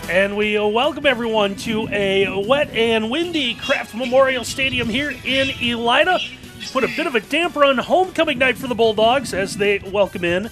And we welcome everyone to a wet and windy Kraft Memorial Stadium here in Elida. Put a bit of a damper on homecoming night for the Bulldogs as they welcome in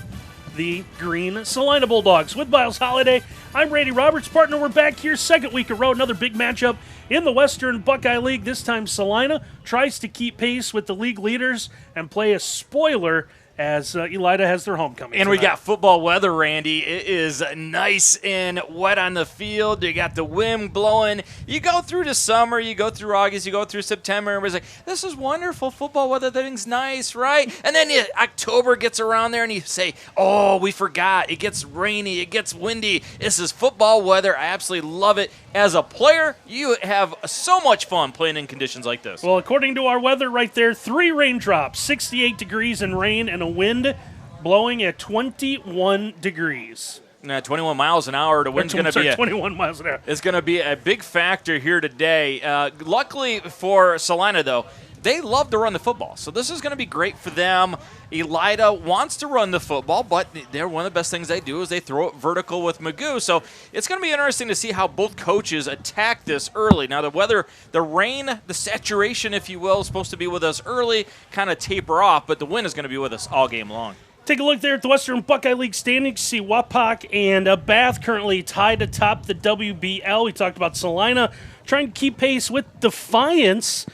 the green Celina Bulldogs. With Miles Holliday, I'm Randy Roberts. Partner, we're back here second week in a row. Another big matchup in the Western Buckeye League. This time Celina tries to keep pace with the league leaders and play a spoiler as Elida has their homecoming And tonight. we got football weather, Randy. It is nice and wet on the field. You got the wind blowing. You go through the summer, you go through August, you go through September, and everybody's like, this is wonderful football weather. Everything's nice, right? And then October gets around there, and you say, oh, we forgot. It gets rainy. It gets windy. This is football weather. I absolutely love it. As a player, you have so much fun playing in conditions like this. Well, according to our weather right there, 3 raindrops, 68 degrees in rain, and a wind blowing at 21 degrees. 21 miles an hour. The wind's going to be 21 miles an hour. It's going to be a big factor here today. Luckily for Celina, though, they love to run the football, so this is going to be great for them. Elida wants to run the football, but one of the best things they do is they throw it vertical with Magoo. So it's going to be interesting to see how both coaches attack this early. Now, the weather, the rain, the saturation, if you will, is supposed to be with us early, kind of taper off, but the wind is going to be with us all game long. Take a look there at the Western Buckeye League standings. See Wapak and Bath currently tied atop the WBL. We talked about Celina trying to keep pace with Defiance.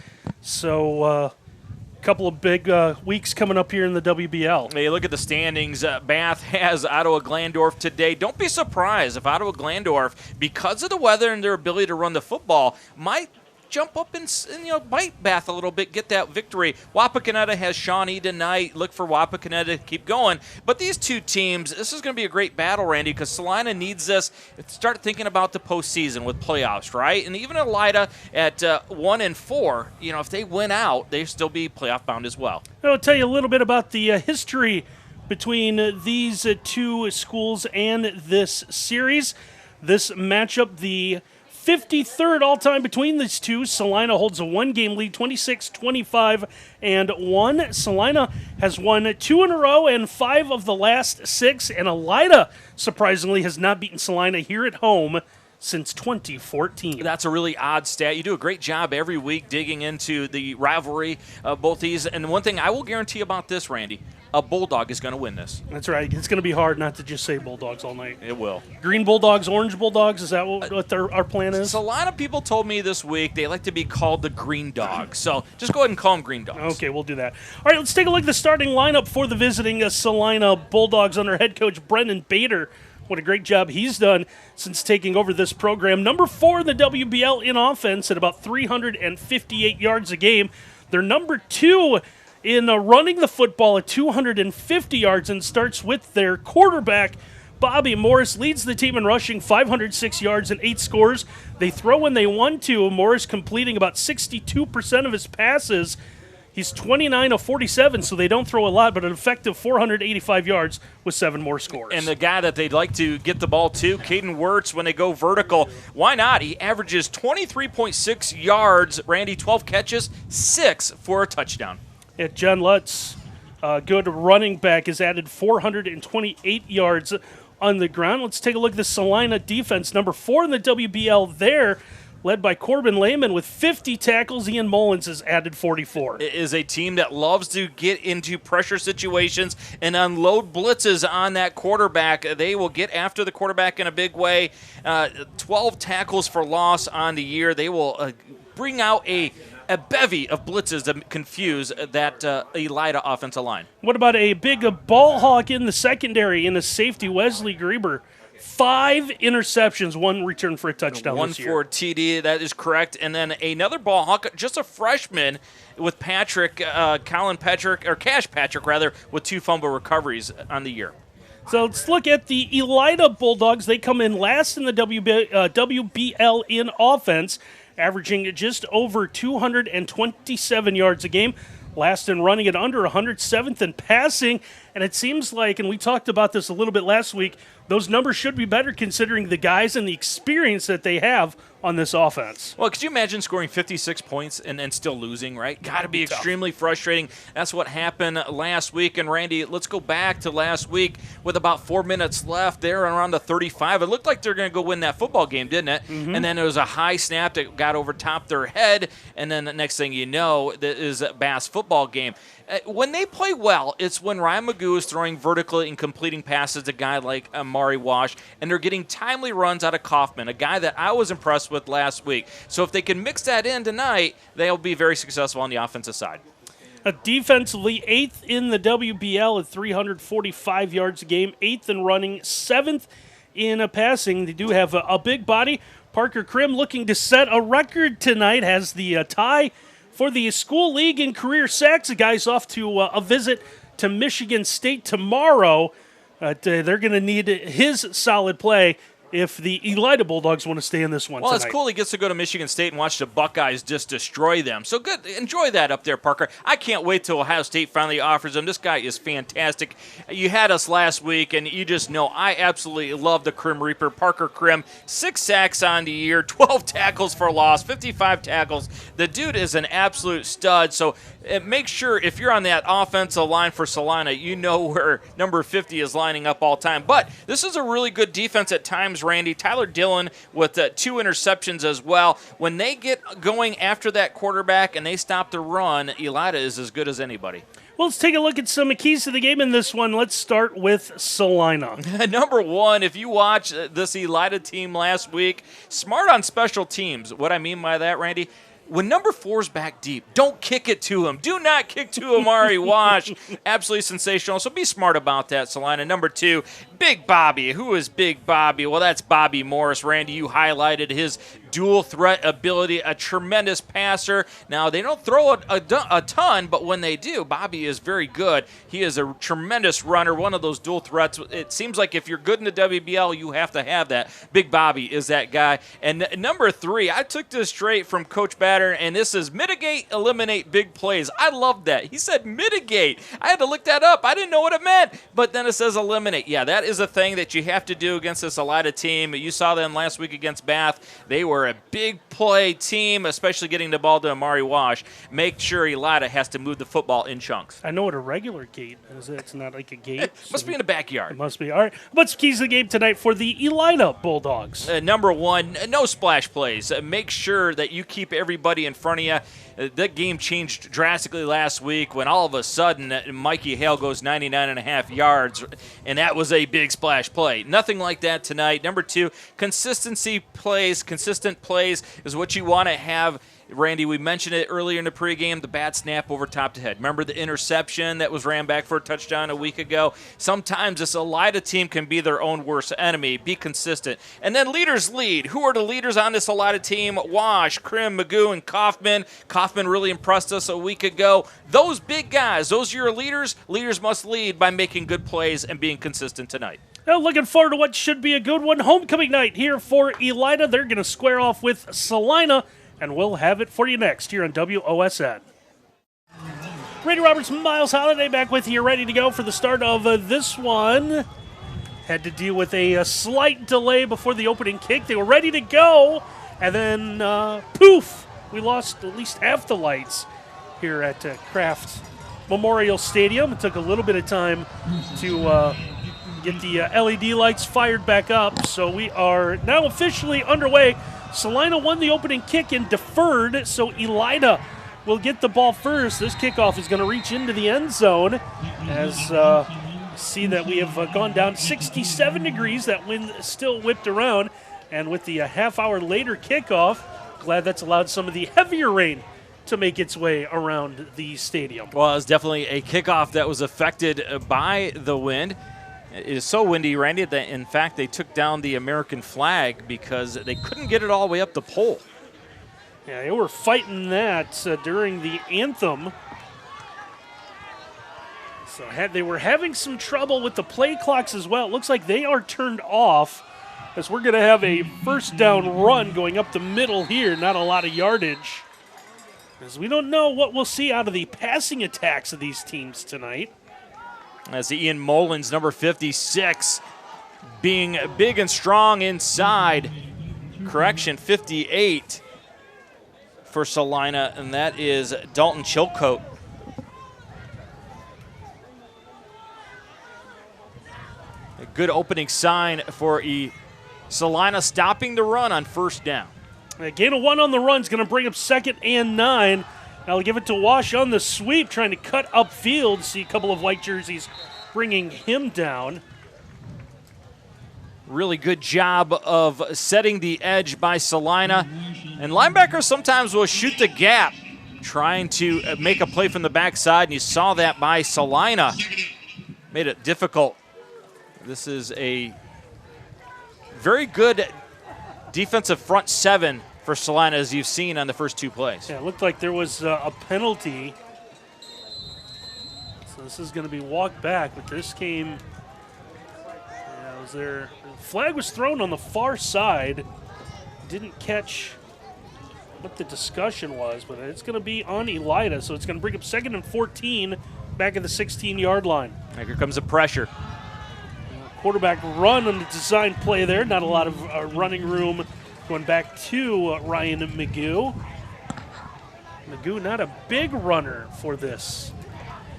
So a couple of big weeks coming up here in the WBL. Hey, look at the standings. Bath has Ottawa Glandorf today. Don't be surprised if Ottawa Glandorf, because of the weather and their ability to run the football, might jump up and bite Bath a little bit, get that victory. Wapakoneta has Shawnee tonight. Look for Wapakoneta to keep going. But these two teams, this is going to be a great battle, Randy, because Celina needs this. Start thinking about the postseason with playoffs, right? And even Elida at 1-4, if they win out, they still be playoff bound as well. I'll tell you a little bit about the history between these two schools and this series. This matchup, the 53rd all-time between these two. Celina holds a one-game lead, 26-25-1. Celina has won 2 in a row and 5 of the last 6, and Elida, surprisingly, has not beaten Celina here at home since 2014. That's a really odd stat. You do a great job every week digging into the rivalry of both these. And one thing I will guarantee about this, Randy, a Bulldog is going to win this. That's right. It's going to be hard not to just say Bulldogs all night. It will. Green Bulldogs, Orange Bulldogs, is that what our plan is? So a lot of people told me this week they like to be called the Green Dogs. So just go ahead and call them Green Dogs. Okay, we'll do that. All right, let's take a look at the starting lineup for the visiting Celina Bulldogs under head coach Brendan Bader. What a great job he's done since taking over this program. Number 4 in the WBL in offense at about 358 yards a game. They're number 2 in running the football at 250 yards, and starts with their quarterback, Bobby Morris. Leads the team in rushing, 506 yards and 8 scores. They throw when they want to. Morris completing about 62% of his passes. He's 29 of 47, so they don't throw a lot, but an effective 485 yards with 7 more scores. And the guy that they'd like to get the ball to, Caden Wirtz, when they go vertical, why not? He averages 23.6 yards. Randy, 12 catches, 6 for a touchdown. Yeah, John Lutz, good running back, has added 428 yards on the ground. Let's take a look at the Celina defense. Number 4 in the WBL there, led by Corbin Lehman with 50 tackles. Ian Mullins has added 44. It is a team that loves to get into pressure situations and unload blitzes on that quarterback. They will get after the quarterback in a big way. 12 tackles for loss on the year. They will bring out a bevy of blitzes to confuse that Elida offensive line. What about a big ball hawk in the secondary in the safety, Wesley Grieber? 5 interceptions, 1 return for a touchdown this year. 1 for TD, that is correct. And then another ball hawk, just a freshman with Cash Patrick, with 2 fumble recoveries on the year. So let's look at the Elida Bulldogs. They come in last in the WBL in offense, averaging just over 227 yards a game. Last in running at under 107th in passing. And it seems like, and we talked about this a little bit last week, those numbers should be better considering the guys and the experience that they have on this offense. Well, could you imagine scoring 56 points and then still losing, right? Got to be extremely frustrating. That's what happened last week. And, Randy, let's go back to last week with about 4 minutes left. They're around the 35. It looked like they're going to go win that football game, didn't it? Mm-hmm. And then it was a high snap that got over top their head. And then the next thing you know, that is a Bass football game. When they play well, it's when Ryan Magoo is throwing vertically and completing passes to a guy like Amari Wash, and they're getting timely runs out of Kaufman, a guy that I was impressed with last week. So if they can mix that in tonight, they'll be very successful on the offensive side. Defensively, 8th in the WBL at 345 yards a game, 8th in running, 7th in passing. They do have a big body. Parker Krim looking to set a record tonight, has the tie for the school league in career sacks. The guy's off to a visit to Michigan State tomorrow. They're going to need his solid play if the Elida Bulldogs want to stay in this one Well, tonight. It's cool he gets to go to Michigan State and watch the Buckeyes just destroy them. So good. Enjoy that up there, Parker. I can't wait till Ohio State finally offers him. This guy is fantastic. You had us last week, and you just know I absolutely love the Krim Reaper. Parker Krim, 6 sacks on the year, 12 tackles for loss, 55 tackles. The dude is an absolute stud. So make sure if you're on that offensive line for Celina, you know where number 50 is lining up all time. But this is a really good defense at times, Randy. Tyler Dillon with 2 interceptions as well. When they get going after that quarterback and they stop the run, Elida is as good as anybody. Well, let's take a look at some keys to the game in this one. Let's start with Celina. Number 1, if you watch this Elida team last week, smart on special teams. What I mean by that, Randy, when number 4's back deep, don't kick it to him. Do not kick to Amari Wash. Absolutely sensational. So be smart about that, Celina. Number 2, Big Bobby. Who is Big Bobby? Well, that's Bobby Morris. Randy, you highlighted his dual threat ability, a tremendous passer. Now, they don't throw a ton, but when they do, Bobby is very good. He is a tremendous runner, one of those dual threats. It seems like if you're good in the WBL, you have to have that. Big Bobby is that guy. And number 3, I took this straight from Coach Batter, and this is mitigate, eliminate big plays. I love that. He said mitigate. I had to look that up. I didn't know what it meant, but then it says eliminate. Yeah, that is a thing that you have to do against this Elida team. You saw them last week against Bath. They were a big play team, especially getting the ball to Amari Wash. Make sure Elida has to move the football in chunks. I know what a regular gate is. It's not like a gate. Must be in the backyard. It must be. All right. What's keys to the game tonight for the Elida Bulldogs? Number 1, no splash plays. Make sure that you keep everybody in front of you. That game changed drastically last week when all of a sudden Mikey Hale goes 99.5 yards, and that was a big splash play. Nothing like that tonight. Number 2, consistent plays is what you want to have. Randy, we mentioned it earlier in the pregame, the bad snap over top to head. Remember the interception that was ran back for a touchdown a week ago? Sometimes this Elida team can be their own worst enemy. Be consistent. And then leaders lead. Who are the leaders on this Elida team? Wash, Krim, Magoo, and Kaufman. Kaufman really impressed us a week ago. Those big guys, those are your leaders. Leaders must lead by making good plays and being consistent tonight. Well, looking forward to what should be a good one. Homecoming night here for Elida. They're going to square off with Celina, and we'll have it for you next here on WOSN. Randy Roberts, Miles Holiday back with you, ready to go for the start of this one. Had to deal with a slight delay before the opening kick. They were ready to go, and then poof, we lost at least half the lights here at Kraft Memorial Stadium. It took a little bit of time to get the LED lights fired back up, so we are now officially underway. Celina won the opening kick and deferred, so Elida will get the ball first. This kickoff is going to reach into the end zone as see that we have gone down 67 degrees. That wind still whipped around, and with the half-hour later kickoff, glad that's allowed some of the heavier rain to make its way around the stadium. Well, it was definitely a kickoff that was affected by the wind. It is so windy, Randy, that in fact they took down the American flag because they couldn't get it all the way up the pole. Yeah, they were fighting that during the anthem. So they were having some trouble with the play clocks as well. It looks like they are turned off as we're going to have a first down run going up the middle here. Not a lot of yardage, as we don't know what we'll see out of the passing attacks of these teams tonight. As Ian Mullins, number 56, being big and strong inside. correction, 58 for Celina, and that is Dalton Chilcote. A good opening sign for Celina, stopping the run on first down. A gain of 1 on the run is going to bring up 2nd and 9. Now they'll give it to Wash on the sweep, trying to cut upfield. See a couple of white jerseys bringing him down. Really good job of setting the edge by Celina. And linebackers sometimes will shoot the gap, trying to make a play from the backside, and you saw that by Celina. Made it difficult. This is a very good defensive front 7 for Celina, as you've seen on the first 2 plays. Yeah, it looked like there was a penalty. So this is going to be walked back, but this came, the flag was thrown on the far side. Didn't catch what the discussion was, but it's going to be on Elida, so it's going to bring up 2nd and 14 back at the 16-yard line. And here comes the pressure. Quarterback run on the design play there. Not a lot of running room going back to Ryan McGoo. McGoo not a big runner for this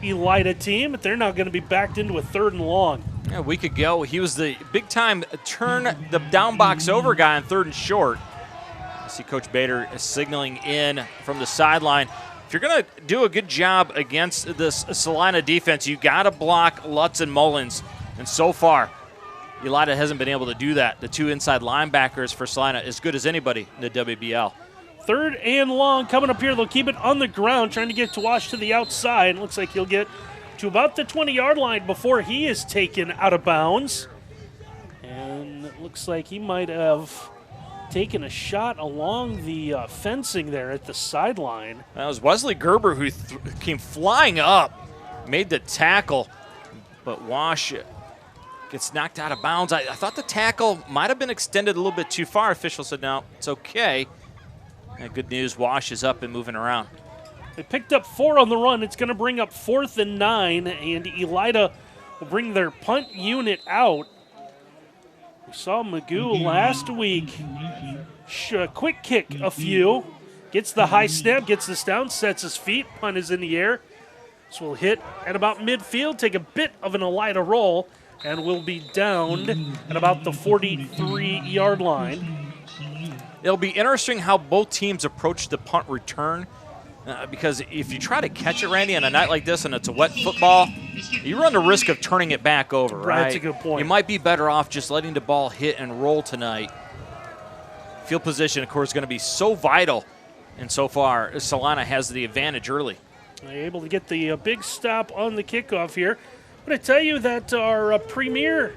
Elida team, but they're now going to be backed into a 3rd and long. Yeah, a week ago, he was the big-time turn the down box over guy on 3rd and short. I see Coach Bader signaling in from the sideline. If you're going to do a good job against this Celina defense, you got to block Lutz and Mullins. And so far, Elida hasn't been able to do that. The 2 inside linebackers for Celina, as good as anybody in the WBL. 3rd and long coming up here. They'll keep it on the ground, trying to get to Wash to the outside. Looks like he'll get to about the 20-yard line before he is taken out of bounds. And it looks like he might have taken a shot along the fencing there at the sideline. That was Wesley Gerber who came flying up, made the tackle, but Wash gets knocked out of bounds. I thought the tackle might have been extended a little bit too far. Official said, no, it's okay. And good news, Wash is up and moving around. They picked up 4 on the run. It's going to bring up 4th and 9, and Elida will bring their punt unit out. We saw Magoo last week. Quick kick a few. Gets the high snap, gets this down, sets his feet. Punt is in the air. So we'll hit at about midfield, take a bit of an Elida roll, and we'll be down at about the 43-yard line. It'll be interesting how both teams approach the punt return. Because if you try to catch it, Randy, on a night like this and it's a wet football, you run the risk of turning it back over, right? That's a good point. You might be better off just letting the ball hit and roll tonight. Field position, of course, is going to be so vital. And so far, Celina has the advantage early. They're able to get the big stop on the kickoff here. I'm going to tell you that our premier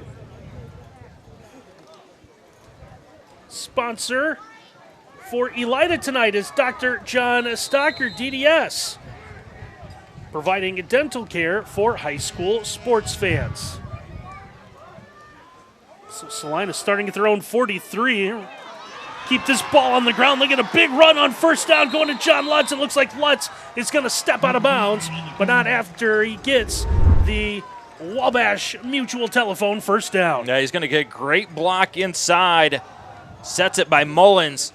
sponsor for Elida tonight is Dr. John Stocker, DDS, providing dental care for high school sports fans. So Celina starting at their own 43. Keep this ball on the ground. Look at a big run on first down going to John Lutz. It looks like Lutz is going to step out of bounds, but not after he gets the Wabash Mutual Telephone first down. Yeah, he's going to get a great block inside. Sets it by Mullins.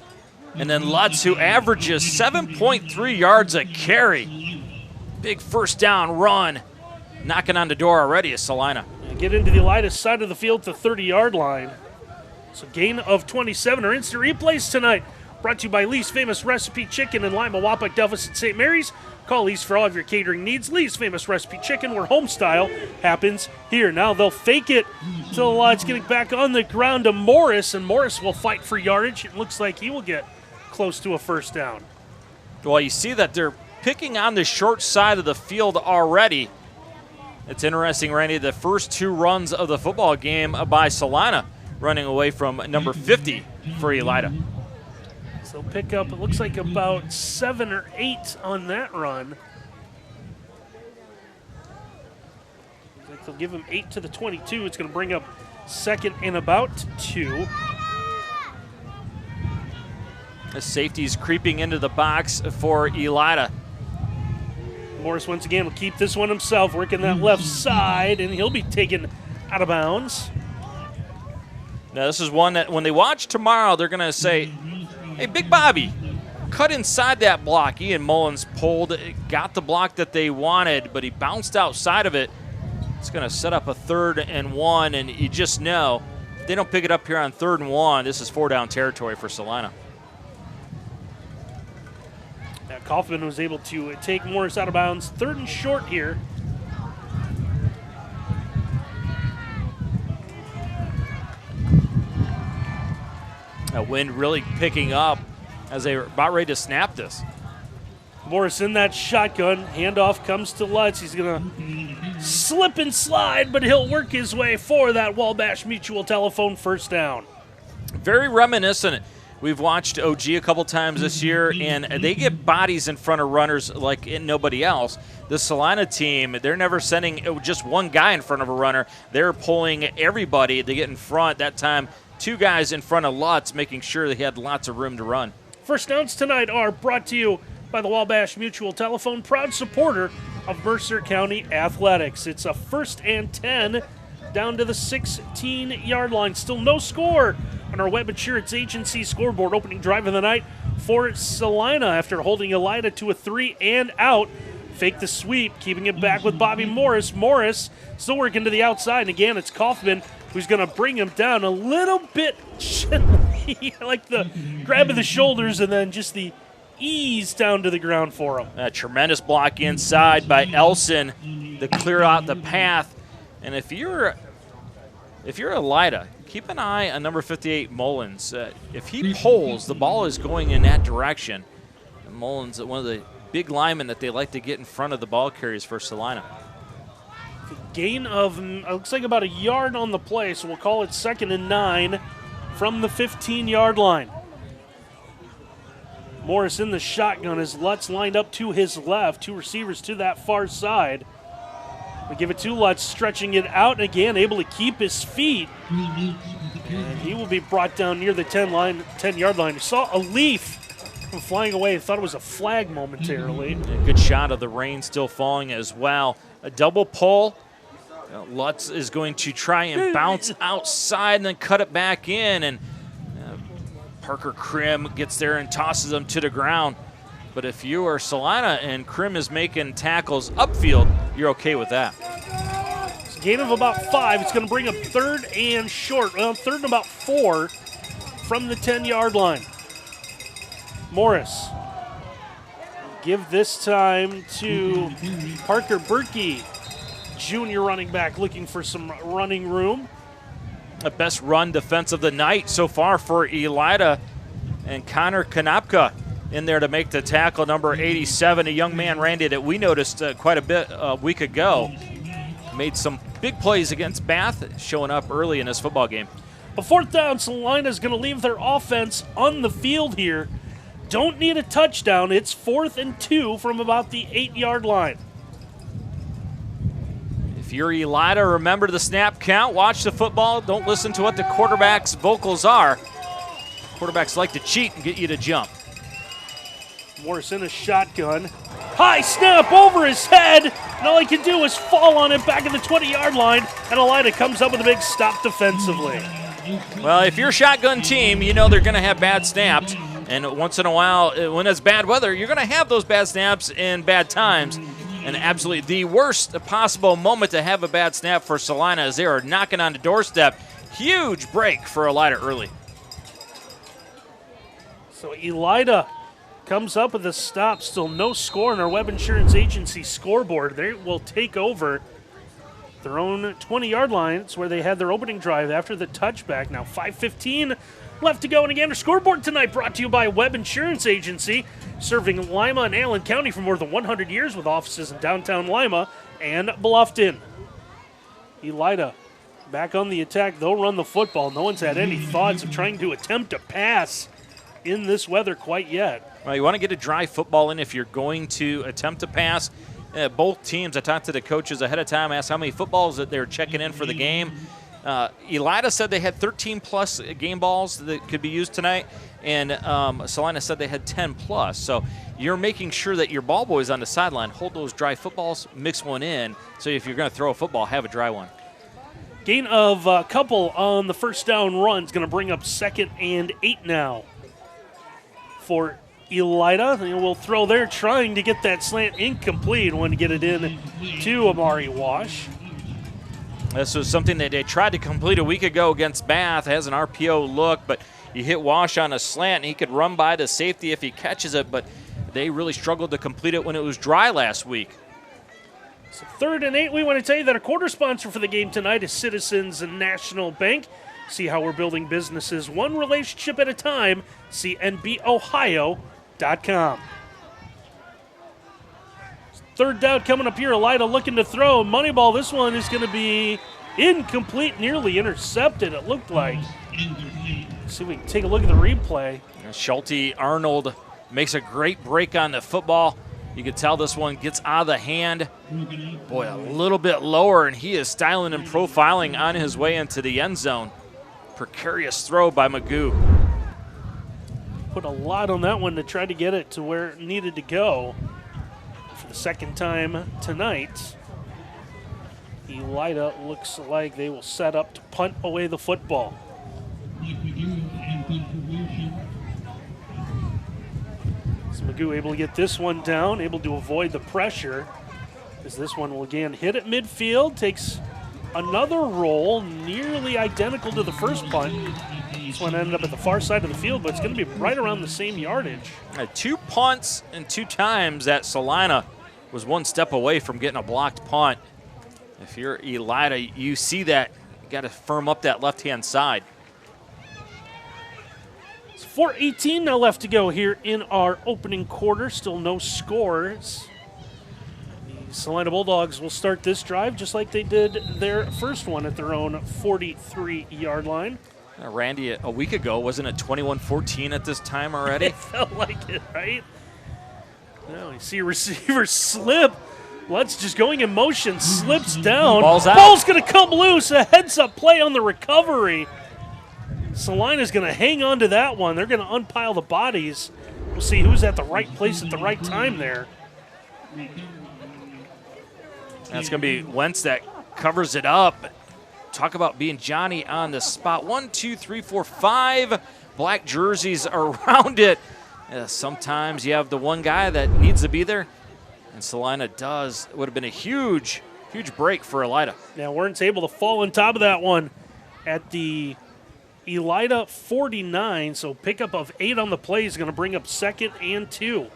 And then Lutz, who averages 7.3 yards a carry. Big first down run. Knocking on the door already is Celina. Get into the Elida side of the field to 30-yard line. So gain of 27. Our instant replays tonight brought to you by Lee's Famous Recipe Chicken in Lima, Wapak, Delphus, and St. Mary's. Call Lee's for all of your catering needs. Lee's Famous Recipe Chicken, where home style happens here. Now they'll fake it till it's getting back on the ground to Morris, and Morris will fight for yardage. It looks like he will get close to a first down. Well, you see that they're picking on the short side of the field already. It's interesting, Randy, the first 2 runs of the football game by Celina running away from number 50 for Elida. So pick up, it looks like about 7 or 8 on that run. Looks like they'll give him 8 to the 22. It's going to bring up 2nd and about 2. The safety's creeping into the box for Elida. Morris once again will keep this one himself, working that left side, and he'll be taken out of bounds. Now, this is one that when they watch tomorrow, they're going to say, hey, Big Bobby, cut inside that block. Ian Mullins pulled, got the block that they wanted, but he bounced outside of it. It's going to set up a 3rd and 1, and you just know if they don't pick it up here on 3rd and 1, this is 4-down territory for Celina. Kaufman was able to take Morris out of bounds. 3rd and short here. That wind really picking up as they were about ready to snap this. Morris in that shotgun. Handoff comes to Lutz. He's going to slip and slide, but he'll work his way for that Wabash Mutual Telephone first down. Very reminiscent. We've watched OG a couple times this year, and they get bodies in front of runners like nobody else. The Celina team, they're never sending just one guy in front of a runner. They're pulling everybody to get in front. That time, 2 guys in front of Lutz, making sure they had lots of room to run. First downs tonight are brought to you by the Wabash Mutual Telephone, proud supporter of Mercer County Athletics. It's a 1st and 10 down to the 16-yard line. Still no score on our Web Insurance Agency scoreboard. Opening drive of the night for Celina after holding Elida to a 3 and out. Fake the sweep, keeping it back with Bobby Morris. Morris still working to the outside. And again, it's Kaufman who's going to bring him down a little bit gently, like the grab of the shoulders and then just the ease down to the ground for him. A tremendous block inside by Elson to clear out the path. And if you're Elida, keep an eye on number 58, Mullins. If he pulls, the ball is going in that direction. And Mullins, one of the big linemen that they like to get in front of the ball carriers for Celina. Gain of, looks like about a yard on the play, so we'll call it 2nd and 9 from the 15-yard line. Morris in the shotgun as Lutz lined up to his left. 2 receivers to that far side. We give it to Lutz, stretching it out, and again, able to keep his feet. And he will be brought down near the 10-yard line. He saw a leaf flying away. Thought it was a flag momentarily. A good shot of the rain still falling as well. A double pull. Lutz is going to try and bounce outside and then cut it back in. And Parker Krim gets there and tosses him to the ground. But if you are Celina and Krim is making tackles upfield, you're okay with that. It's a gain of about 5. It's going to bring up 3rd and short. Well, 3rd and about 4 from the 10-yard line. Morris. Give this time to Parker Berkey, junior running back, looking for some running room. The best run defense of the night so far for Elida. And Connor Kanapka in there to make the tackle, number 87, a young man, Randy, that we noticed quite a bit a week ago. Made some big plays against Bath, showing up early in this football game. A 4th down, Celina is going to leave their offense on the field here. Don't need a touchdown. It's 4th and 2 from about the 8-yard line. If you're Elida, remember the snap count. Watch the football. Don't listen to what the quarterback's vocals are. Quarterbacks like to cheat and get you to jump. Morris in a shotgun. High snap over his head. And all he can do is fall on it back at the 20-yard line. And Elida comes up with a big stop defensively. Well, if you're a shotgun team, you know they're going to have bad snaps. And once in a while, when it's bad weather, you're going to have those bad snaps and bad times. And absolutely the worst possible moment to have a bad snap for Celina as they are knocking on the doorstep. Huge break for Elida early. So Elida comes up with a stop. Still no score on our Web Insurance Agency scoreboard. They will take over their own 20-yard line. It's where they had their opening drive after the touchback. Now 5:15 left to go. And again, our scoreboard tonight brought to you by Web Insurance Agency, serving Lima and Allen County for more than 100 years with offices in downtown Lima and Bluffton. Elida back on the attack. They'll run the football. No one's had any thoughts of trying to attempt a pass in this weather quite yet. Well, you want to get a dry football in if you're going to attempt to pass. Both teams, I talked to the coaches ahead of time, asked how many footballs that they're checking in for the game. Elida said they had 13-plus game balls that could be used tonight, and Celina said they had 10-plus. So you're making sure that your ball boys on the sideline hold those dry footballs, mix one in, so if you're going to throw a football, have a dry one. Gain of a couple on the first down run is going to bring up 2nd and 8 now for Elida. They will throw there, trying to get that slant incomplete. Want to get it in to Amari Wash. This was something that they tried to complete a week ago against Bath. Has an RPO look, but you hit Wash on a slant, and he could run by the safety if he catches it, but they really struggled to complete it when it was dry last week. So 3rd and 8, we want to tell you that our quarter sponsor for the game tonight is Citizens National Bank. See how we're building businesses one relationship at a time. CNBOhio.com. 3rd down coming up here. Elida looking to throw. Moneyball, this one is going to be incomplete, nearly intercepted, it looked like. See if we can take a look at the replay. Schulte Arnold makes a great break on the football. You can tell this one gets out of the hand. Boy, a little bit lower, and he is styling and profiling on his way into the end zone. Precarious throw by Magoo. Put a lot on that one to try to get it to where it needed to go. For the 2nd time tonight, Elida looks like they will set up to punt away the football. Magoo able to get this one down, able to avoid the pressure, as this one will again hit at midfield, takes another roll nearly identical to the first punt. This one ended up at the far side of the field, but it's going to be right around the same yardage. 2 punts and 2 times that Celina was 1 step away from getting a blocked punt. If you're Elida, you see that. You got to firm up that left-hand side. 4:18 now left to go here in our opening quarter. Still no scores. The Celina Bulldogs will start this drive just like they did their first one at their own 43-yard line. Randy, a week ago, wasn't it 21-14 at this time already? It felt like it, right? Now you see a receiver slip. Lutz just going in motion, slips down. Ball's out. Ball's going to come loose. A heads-up play on the recovery. Celina's going to hang on to that one. They're going to unpile the bodies. We'll see who's at the right place at the right time there. That's going to be Wentz that covers it up. Talk about being Johnny on the spot. 1, 2, 3, 4, 5 black jerseys around it. Sometimes you have the one guy that needs to be there, and Celina does. It would have been a huge, huge break for Elida. Now, Wern's able to fall on top of that one at the Elida 49, so pickup of 8 on the play is going to bring up 2nd and 2.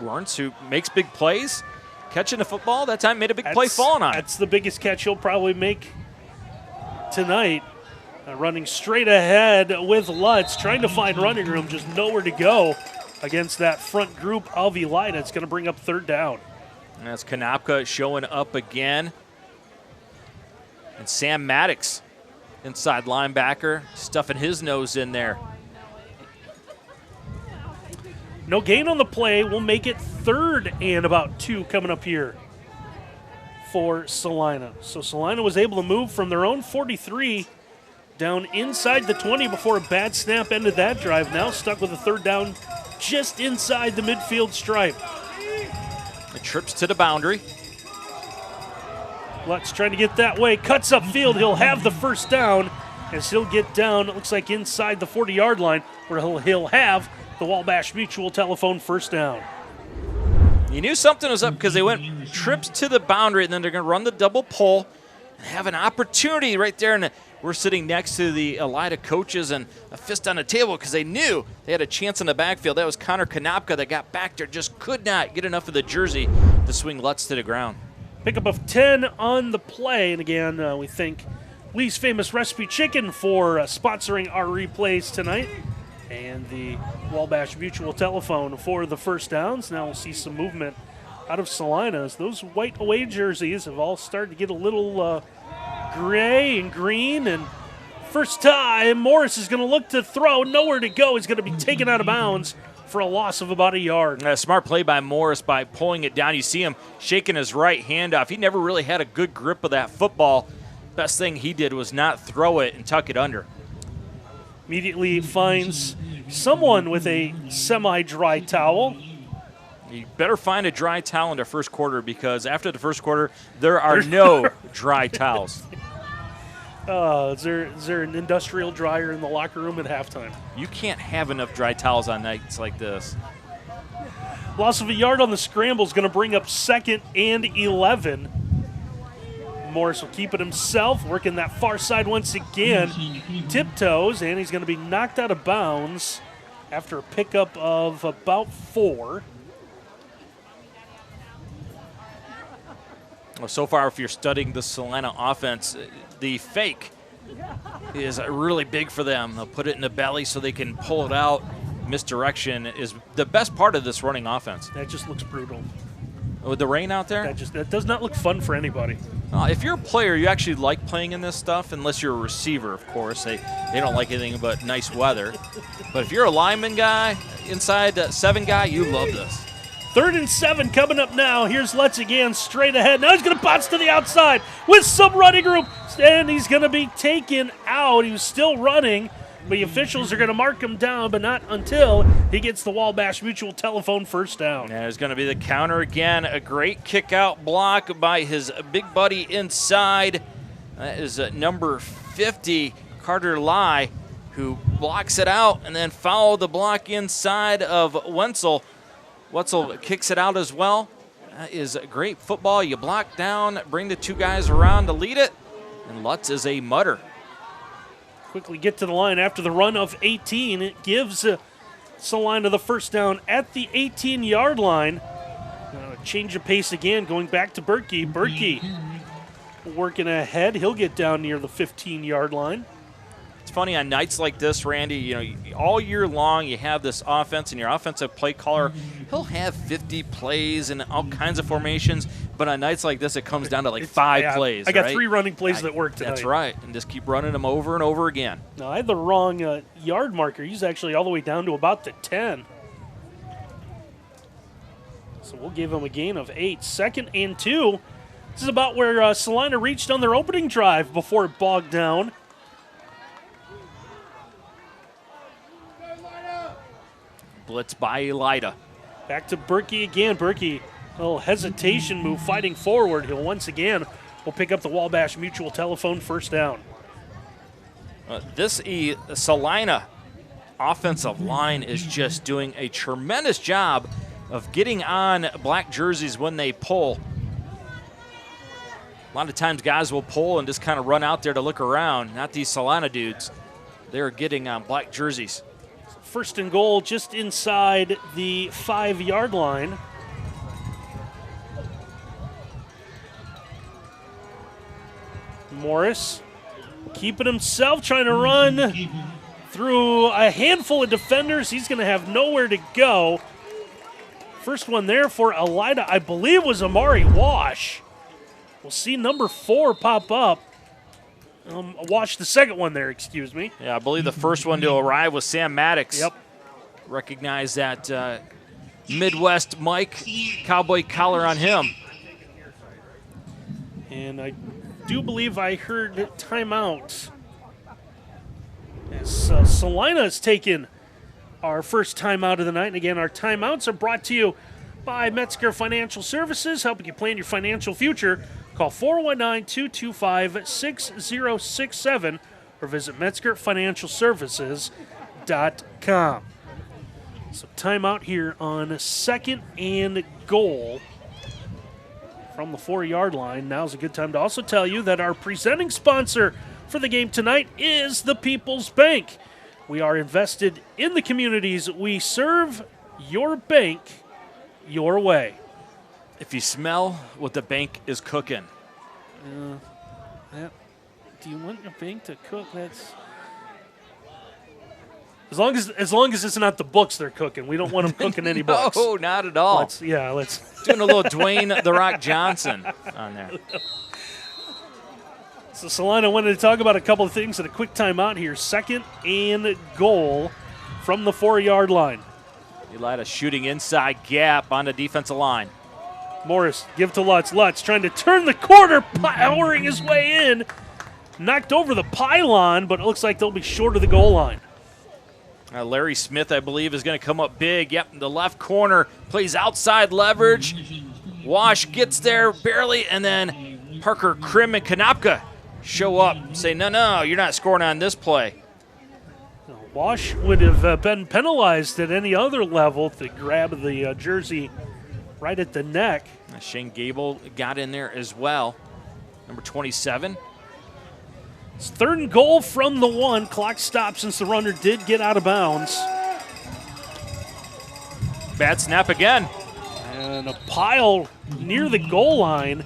Lawrence, who makes big plays, catching the football, that time made a big play falling on it. That's the biggest catch he'll probably make tonight. Running straight ahead with Lutz, trying to find running room, just nowhere to go against that front group of Elida. It's going to bring up 3rd down. And that's Konopka showing up again. And Sam Maddox, inside linebacker, stuffing his nose in there. No gain on the play. We'll make it 3rd and about 2 coming up here for Celina. So Celina was able to move from their own 43 down inside the 20 before a bad snap ended that drive. Now stuck with a 3rd down just inside the midfield stripe. The trips to the boundary. Lutz trying to get that way, cuts upfield. He'll have the 1st down as he'll get down, it looks like inside the 40-yard line, where he'll have the Wabash Mutual Telephone 1st down. You knew something was up because they went trips to the boundary, and then they're going to run the double pull and have an opportunity right there. And we're sitting next to the Elida coaches and a fist on the table because they knew they had a chance in the backfield. That was Connor Konopka that got back there, just could not get enough of the jersey to swing Lutz to the ground. Pickup of 10 on the play. And again, we thank Lee's Famous Recipe Chicken for sponsoring our replays tonight. And the Wabash Mutual Telephone for the 1st downs. Now we'll see some movement out of Celina as those white away jerseys have all started to get a little gray and green. And first time, Morris is going to look to throw. Nowhere to go. He's going to be taken out of bounds for a loss of about a yard. A smart play by Morris by pulling it down. You see him shaking his right hand off. He never really had a good grip of that football. Best thing he did was not throw it and tuck it under. Immediately finds someone with a semi-dry towel. You better find a dry towel in the first quarter because after the first quarter, there are no dry towels. Is there an industrial dryer in the locker room at halftime? You can't have enough dry towels on nights like this. Loss of a yard on the scramble is going to bring up 2nd and 11. Morris will keep it himself, working that far side once again. Tiptoes, and he's going to be knocked out of bounds after a pickup of about 4. Well, so far, if you're studying the Celina offense, the fake is really big for them. They'll put it in the belly so they can pull it out. Misdirection is the best part of this running offense. That just looks brutal. With the rain out there? That does not look fun for anybody. If you're a player, you actually like playing in this stuff, unless you're a receiver, of course. They don't like anything but nice weather. But if you're a lineman guy, inside 7 guy, you love this. 3rd and 7 coming up now. Here's Lutz again, straight ahead. Now he's going to bounce to the outside with some running room, and he's going to be taken out. He was still running, but the officials are going to mark him down, but not until he gets the Wabash Mutual Telephone first down. Yeah, there's going to be the counter again. A great kick-out block by his big buddy inside. That is number 50, Carter Lai, who blocks it out and then followed the block inside of Wenzel. Wetzel kicks it out as well. That is great football. You block down, bring the 2 guys around to lead it, and Lutz is a mutter. Quickly get to the line after the run of 18. It gives Celina the first down at the 18-yard line. Change of pace again, going back to Berkey. Berkey working ahead. He'll get down near the 15-yard line. It's funny, on nights like this, Randy, all year long you have this offense, and your offensive play caller, he'll have 50 plays and all kinds of formations, but on nights like this it comes down to like 5 plays. I got right? 3 running plays that work tonight. That's right, and just keep running them over and over again. No, I had the wrong yard marker. He's actually all the way down to about the 10. So we'll give him a gain of 8. 2nd and 2. This is about where Celina reached on their opening drive before it bogged down. Blitz by Elida. Back to Berkey again. Berkey, a little hesitation move, fighting forward. He'll once again will pick up the Wabash Mutual Telephone first down. This Celina offensive line is just doing a tremendous job of getting on black jerseys when they pull. A lot of times guys will pull and just kind of run out there to look around. Not these Celina dudes. They're getting on black jerseys. 1st and goal just inside the 5-yard line. Morris keeping himself, trying to run through a handful of defenders. He's going to have nowhere to go. First one there for Elida, I believe, was Amari Wash. We'll see number 4 pop up. Wash the second one there, excuse me. Yeah, I believe the first one to arrive was Sam Maddox. Yep. Recognize that Midwest Mike cowboy collar on him. And I do believe I heard timeout. As Celina has taken our first timeout of the night. And again, our timeouts are brought to you by Metzger Financial Services, helping you plan your financial future. Call 419-225-6067 or visit MetzgerFinancialServices.com. So timeout here on 2nd and goal from the 4-yard line. Now's a good time to also tell you that our presenting sponsor for the game tonight is the People's Bank. We are invested in the communities we serve. Your bank, your way. If you smell what the bank is cooking. Do you want your bank to cook? That's as long as it's not the books they're cooking. We don't want them cooking any books. No, not at all. Let's doing a little Dwayne The Rock Johnson on there. So Celina wanted to talk about a couple of things at a quick timeout here. 2nd and goal from the 4-yard line. Elida shooting inside gap on the defensive line. Morris, give to Lutz. Lutz trying to turn the corner, powering his way in. Knocked over the pylon, but it looks like they'll be short of the goal line. Larry Smith, I believe, is going to come up big. Yep, the left corner plays outside leverage. Wash gets there barely, and then Parker, Krim, and Konopka show up and say, no, you're not scoring on this play. Wash would have been penalized at any other level to grab the jersey right at the neck. Shane Gable got in there as well, number 27. It's 3rd and goal from the 1. Clock stops since the runner did get out of bounds. Bad snap again. And a pile near the goal line.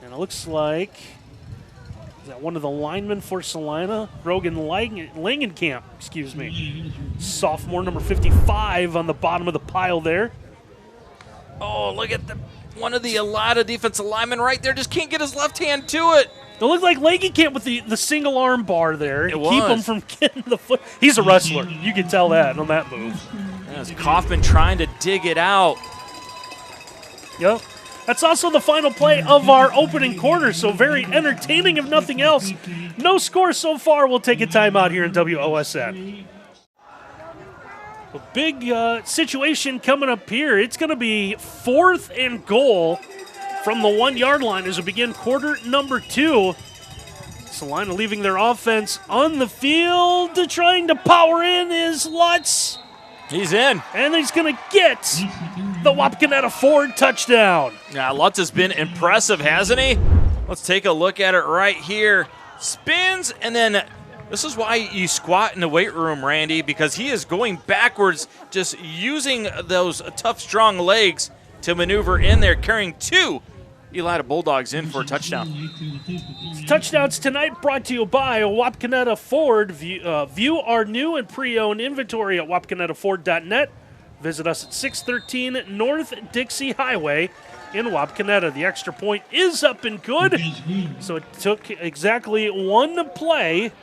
And it looks like, is that one of the linemen for Celina? Rogan Langenkamp, excuse me. Sophomore, number 55 on the bottom of the pile there. Oh, look at one of the Elida defensive linemen right there. Just can't get his left hand to it. It looked like Langenkamp with the single arm bar there to keep him from getting the foot. He's a wrestler. You can tell that on that move. That's Kaufman trying to dig it out. Yep. That's also the final play of our opening quarter, so very entertaining if nothing else. No score so far. We'll take a timeout here in WOSN. A big situation coming up here. It's going to be 4th and goal from the 1-yard line as we begin quarter number 2. Celina leaving their offense on the field, trying to power in is Lutz. He's in. And he's going to get the Wapakoneta Ford touchdown. Now, Lutz has been impressive, hasn't he? Let's take a look at it right here. Spins, and then this is why you squat in the weight room, Randy, because he is going backwards, just using those tough, strong legs to maneuver in there, carrying 2 Elida Bulldogs in for a touchdown. Touchdowns tonight brought to you by Wapakoneta Ford. View our new and pre-owned inventory at wapakonetaford.net. Visit us at 613 North Dixie Highway in Wapakoneta. The extra point is up and good, so it took exactly 1 play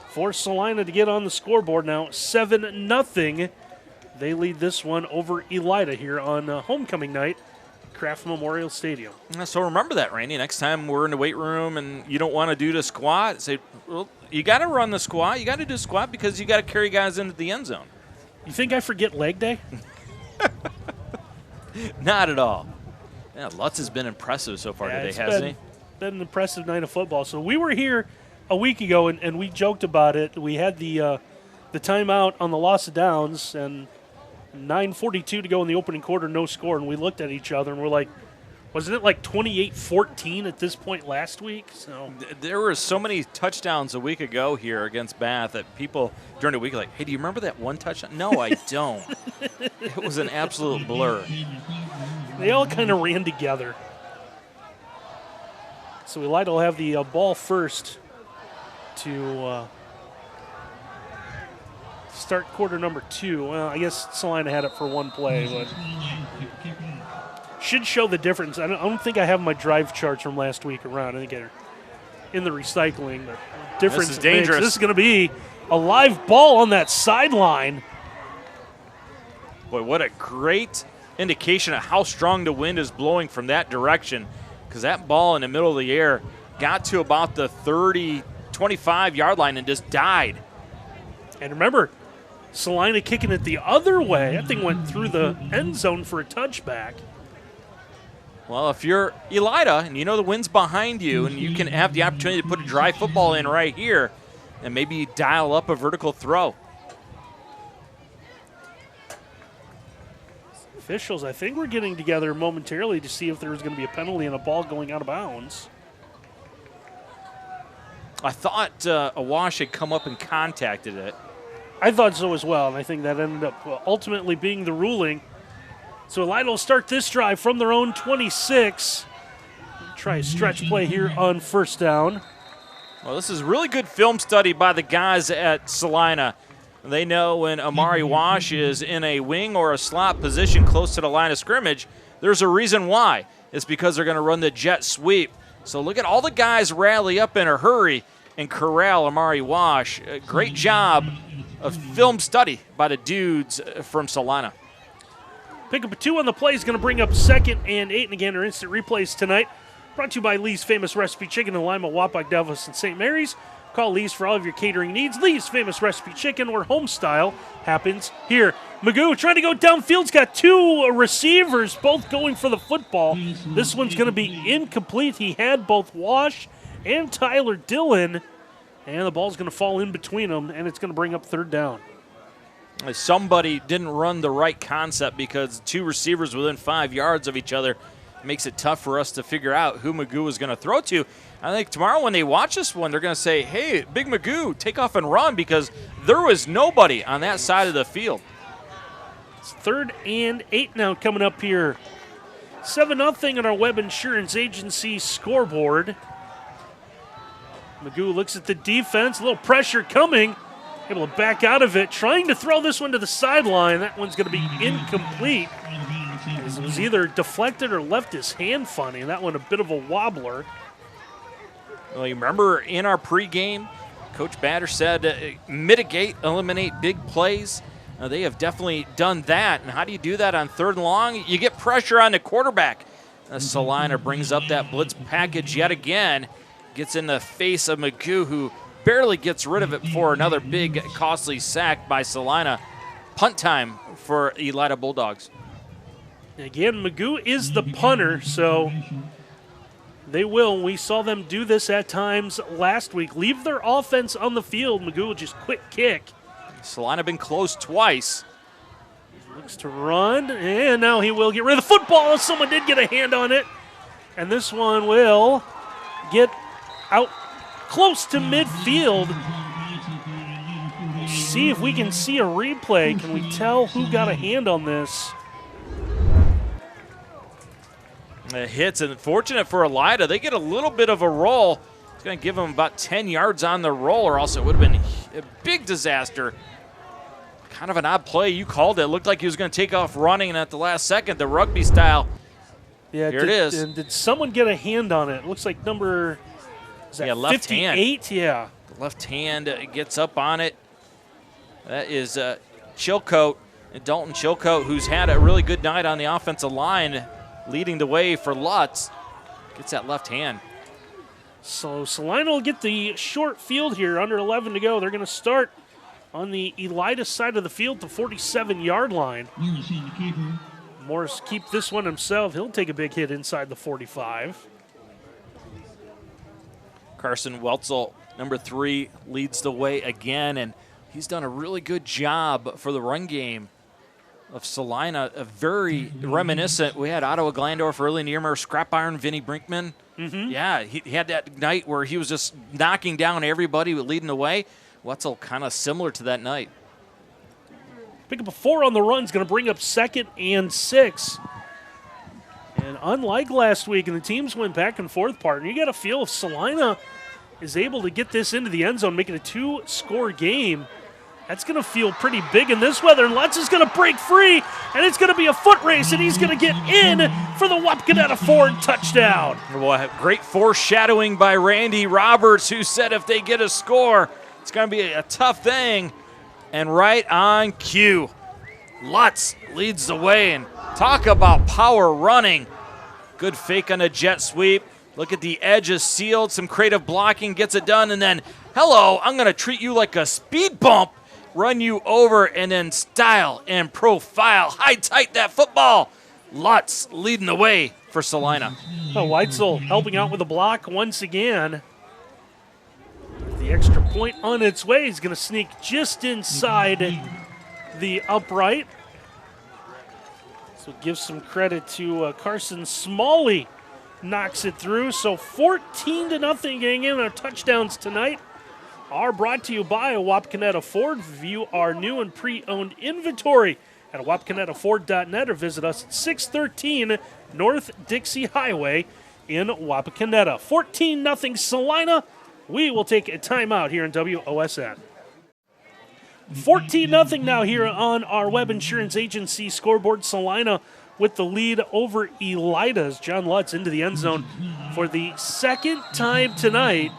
for Celina to get on the scoreboard. Now 7-0. They lead this one over Elida here on homecoming night, Kraft Memorial Stadium. So remember that, Randy. Next time we're in the weight room and you don't want to do the squat, say, well, you got to run the squat. You got to do squat because you got to carry guys into the end zone. You think I forget leg day? Not at all. Yeah, Lutz has been impressive so far today, hasn't he? Been an impressive night of football. So we were here a week ago, and we joked about it. We had the timeout on the loss of downs, and 9:42 to go in the opening quarter, no score, and we looked at each other, and we're like, wasn't it like 28-14 at this point last week? So there were so many touchdowns a week ago here against Bath that people during the week are like, hey, do you remember that one touchdown? No, I don't. It was an absolute blur. They all kind of ran together. So Elida will have the ball first to start quarter number 2. Well, I guess Celina had it for 1 play, but should show the difference. I don't think I have my drive charts from last week around. I think they're in the recycling. The difference This is dangerous. This is going to be a live ball on that sideline. Boy, what a great indication of how strong the wind is blowing from that direction, because that ball in the middle of the air got to about the 30, 25-yard line and just died. And remember, Celina kicking it the other way. That thing went through the end zone for a touchback. Well, if you're Elida and you know the wind's behind you and you can have the opportunity to put a dry football in right here and maybe dial up a vertical throw. Officials, I think we're getting together momentarily to see if there was going to be a penalty and a ball going out of bounds. I thought Awash had come up and contacted it. I thought so as well, and I think that ended up ultimately being the ruling. So Elida will start this drive from their own 26. Try a stretch play here on first down. Well, this is really good film study by the guys at Celina. They know when Amari Wash is in a wing or a slot position close to the line of scrimmage, there's a reason why. It's because they're going to run the jet sweep. So look at all the guys rally up in a hurry and corral Amari Wash. Great job of film study by the dudes from Celina. Pick up a 2 on the play is going to bring up 2nd and 8. And again, our instant replays tonight. Brought to you by Lee's Famous Recipe Chicken in Lima, Wapak, Dallas, and St. Mary's. Call Lee's for all of your catering needs. Lee's Famous Recipe Chicken, where home style happens here. Magoo trying to go downfield's got 2 receivers, both going for the football. This one's going to be incomplete. He had both Wash and Tyler Dillon. And the ball's going to fall in between them, and it's going to bring up third down. Somebody didn't run the right concept because two receivers within 5 yards of each other makes it tough for us to figure out who Magoo is going to throw to. I think tomorrow when they watch this one, they're going to say, hey, Big Magoo, take off and run, because there was nobody on that side of the field. It's 3rd and 8 now coming up here. 7-0 on our Web Insurance Agency scoreboard. Magoo looks at the defense, a little pressure coming, able to back out of it, trying to throw this one to the sideline. That one's going to be incomplete. It was either deflected or left his hand funny, and that one a bit of a wobbler. Well, you remember in our pregame, Coach Batter said mitigate, eliminate big plays. They have definitely done that. And how do you do that on 3rd and long? You get pressure on the quarterback. Celina brings up that blitz package yet again. Gets in the face of Magoo, who barely gets rid of it before another big, costly sack by Celina. Punt time for Elida Bulldogs. Again, Magoo is the punter, so they will. We saw them do this at times last week. Leave their offense on the field. Magoo will just quick kick. Celina been close twice. Looks to run, and now he will get rid of the football. Someone did get a hand on it, and this one will get out close to midfield. See if we can see a replay. Can we tell who got a hand on this? It hits, and fortunate for Elida, they get a little bit of a roll. It's going to give them about 10 yards on the roll, or else it would have been a big disaster. Kind of an odd play. You called it. It looked like he was going to take off running, and at the last second, the rugby style. Yeah, here it is. And did someone get a hand on it? It looks like number left 58? Hand. Yeah. The left hand gets up on it. That is Chilcote, Dalton Chilcote, who's had a really good night on the offensive line, leading the way for Lutz. Gets that left hand. So Celina will get the short field here, under 11 to go. They're going to start on the Elida side of the field, the 47-yard line. Morris keep this one himself. He'll take a big hit inside the 45. Carson Weltzel, number 3, leads the way again, and he's done a really good job for the run game of Celina. Very reminiscent. We had Ottawa Glandorf early in the year, Scrap Iron, Vinny Brinkman. Mm-hmm. Yeah, he had that night where he was just knocking down everybody, leading the way. Wetzel kind of similar to that night. Pick up a 4 on the run is going to bring up 2nd and 6. And unlike last week, and the teams went back and forth, partner, you got to feel if Celina is able to get this into the end zone, make it a 2-score game, that's going to feel pretty big in this weather. And Lutz is going to break free, and it's going to be a foot race, and he's going to get in for the Wapakoneta Ford touchdown. Well, great foreshadowing by Randy Roberts, who said if they get a score, it's going to be a tough thing. And right on cue, Lutz leads the way, and talk about power running. Good fake on a jet sweep. Look at the edge is sealed, some creative blocking, gets it done, and then, hello, I'm going to treat you like a speed bump, run you over, and then style and profile. High-tight that football. Lutz leading the way for Celina. Weitzel helping out with the block once again. The extra point on its way. He's going to sneak just inside the upright. So give some credit to Carson Smalley. Knocks it through. So 14-0 getting in. Our touchdowns tonight are brought to you by Wapakoneta Ford. View our new and pre-owned inventory at wapakonetaford.net or visit us at 613 North Dixie Highway in Wapakoneta. 14-0 Celina. We will take a timeout here in WOSN. 14-0 now here on our Web Insurance Agency scoreboard. Celina with the lead over Elida as John Lutz into the end zone for the second time tonight.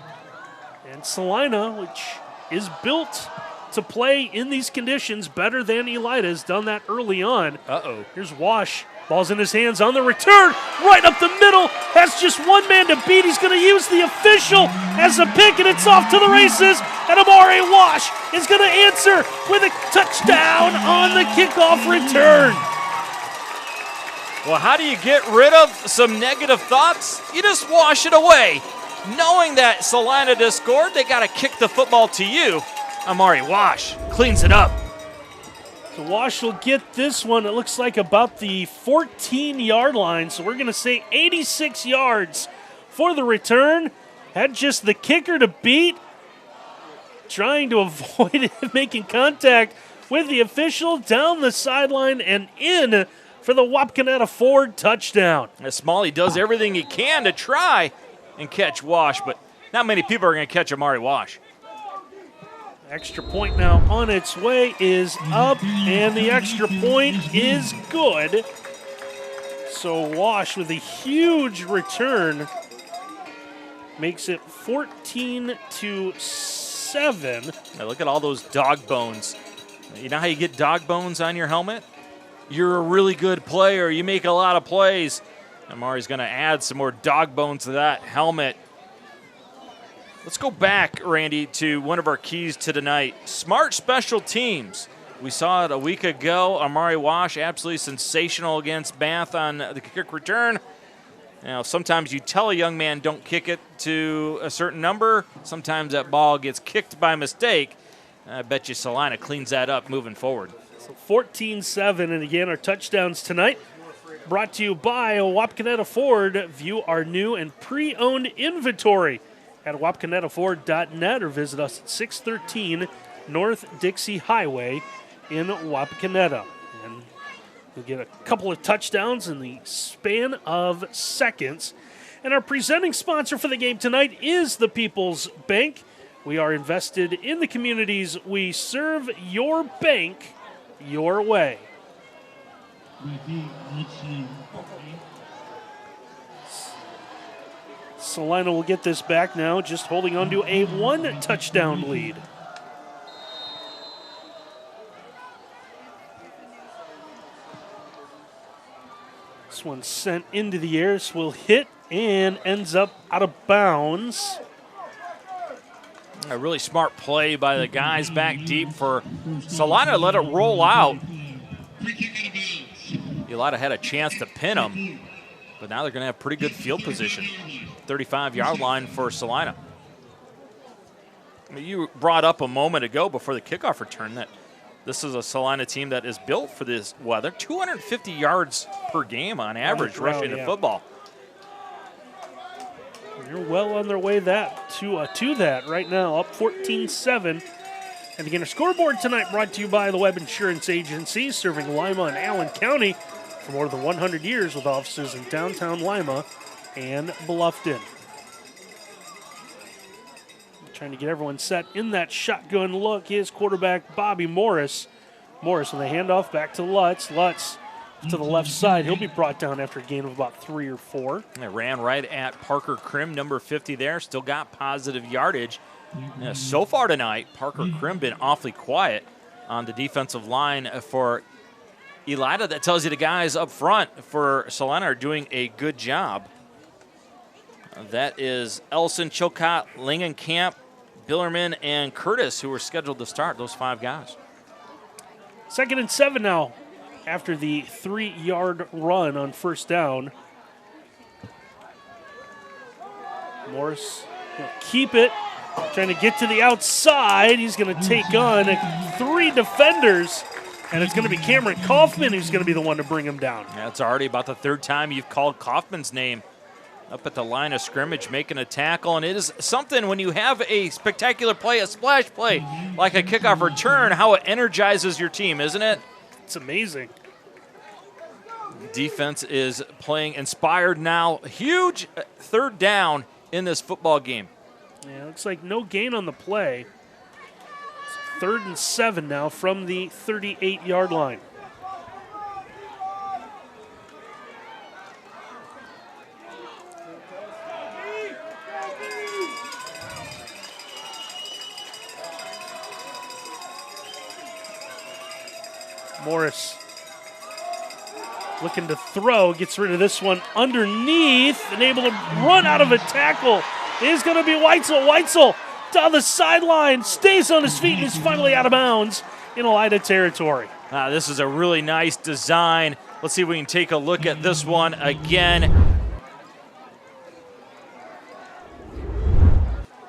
And Celina, which is built to play in these conditions better than Elida, has done that early on. Uh-oh. Here's Wash. Ball's in his hands on the return. Right up the middle. Has just one man to beat. He's going to use the official as a pick, and it's off to the races. And Amari Wash is going to answer with a touchdown on the kickoff return. Well, how do you get rid of some negative thoughts? You just wash it away. knowing that Celina just scored, they got to kick the football to you. Amari Wash cleans it up. So Wash will get this one, it looks like about the 14-yard line. So we're going to say 86 yards for the return. Had just the kicker to beat. Trying to avoid it, making contact with the official down the sideline and in for the Wapakoneta Ford touchdown. Smalley does everything he can to try and catch Wash, but not many people are going to catch Amari Wash. Extra point now on its way is up, and the extra point is good. So Wash with a huge return makes it 14-7. Now look at all those dog bones. You know how you get dog bones on your helmet? You're a really good player. You make a lot of plays. Amari's going to add some more dog bones to that helmet. Let's go back, Randy, to one of our keys to tonight. Smart special teams. We saw it a week ago. Amari Wash, absolutely sensational against Bath on the kick return. Now, sometimes you tell a young man don't kick it to a certain number. Sometimes that ball gets kicked by mistake. I bet you Celina cleans that up moving forward. So 14-7, and again, our touchdowns tonight brought to you by Wapakoneta Ford. View our new and pre-owned inventory at wapakonetaford.net or visit us at 613 North Dixie Highway in Wapakoneta. And we'll get a couple of touchdowns in the span of seconds. And our presenting sponsor for the game tonight is the People's Bank. We are invested in the communities we serve. Your bank, your way. Celina will get this back now, just holding on to a one-touchdown lead. This one sent into the air. This will hit and ends up out of bounds. A really smart play by the guys back deep for Celina to let it roll out. Elida had a chance to pin him, but now they're going to have pretty good field position. 35-yard line for Celina. I mean, you brought up a moment ago before the kickoff return that this is a Celina team that is built for this weather. 250 yards per game on average rushing the football. They're well on their way to that right now, up 14-7. And again, our scoreboard tonight brought to you by the Webb Insurance Agency, serving Lima and Allen County for more than 100 years with offices in downtown Lima and Bluffton. Trying to get everyone set in that shotgun look is quarterback Bobby Morris. Morris with a handoff back to Lutz. Lutz to the left side. He'll be brought down after a gain of about 3 or 4. They ran right at Parker Krim, number 50 there. Still got positive yardage. So far tonight, Parker Krim been awfully quiet on the defensive line for Elida. That tells you the guys up front for Celina are doing a good job. That is Elson, Chilcott, Langenkamp, Billerman, and Curtis who were scheduled to start, those 5 guys. 2nd and 7 now after the 3-yard run on first down. Morris will keep it, trying to get to the outside. He's going to take on 3 defenders, and it's going to be Cameron Kaufman who's going to be the one to bring him down. That's already about the 3rd time you've called Kaufman's name up at the line of scrimmage, making a tackle. And it is something when you have a spectacular play, a splash play, like a kickoff return, how it energizes your team, isn't it? It's amazing. Defense is playing inspired now. Huge 3rd down in this football game. Yeah, looks like no gain on the play. It's 3rd and 7 now from the 38-yard line. Morris looking to throw, gets rid of this one underneath and able to run out of a tackle. It is going to be Weitzel. Weitzel down the sideline, stays on his feet, and is finally out of bounds in Elida territory. This is a really nice design. Let's see if we can take a look at this one again.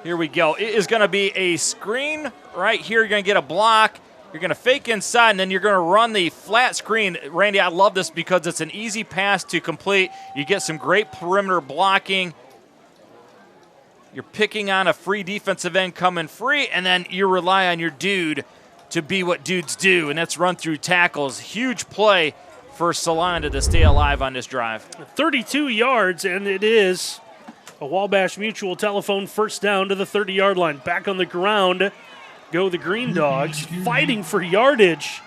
Here we go. It is going to be a screen right here. You're going to get a block. You're going to fake inside, and then you're going to run the flat screen. Randy, I love this because it's an easy pass to complete. You get some great perimeter blocking. You're picking on a free defensive end coming free, and then you rely on your dude to be what dudes do, and that's run through tackles. Huge play for Celina to stay alive on this drive. 32 yards, and it is a Wabash Mutual Telephone first down to the 30-yard line. Back on the ground go the Green Dogs. Fighting for yardage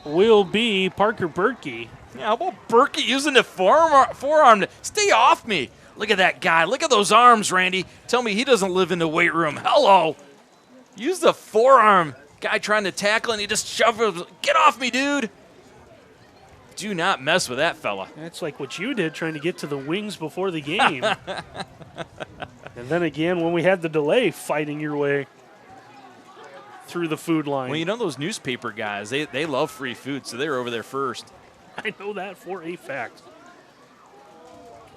will be Parker Berkey. Yeah, how about Berkey using the forearm to stay off me? Look at that guy. Look at those arms, Randy. Tell me he doesn't live in the weight room. Hello. Use the forearm. Guy trying to tackle, and he just shoved him. Get off me, dude. Do not mess with that fella. That's like what you did trying to get to the wings before the game. And then again, when we had the delay, fighting your way through the food line. Well, you know those newspaper guys, they love free food, so they're over there first. I know that for a fact.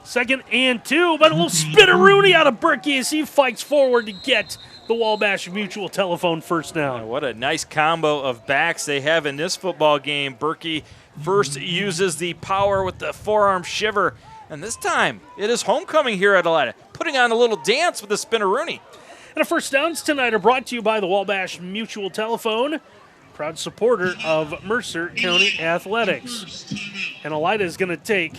2nd and 2, but a little spinneroonie out of Berkey as he fights forward to get the Wabash Mutual Telephone first down. What a nice combo of backs they have in this football game. Berkey first uses the power with the forearm shiver, and this time it is homecoming here at Elida, putting on a little dance with the spinneroonie. And our first downs tonight are brought to you by the Wabash Mutual Telephone, proud supporter of Mercer County Athletics. And Elida is going to take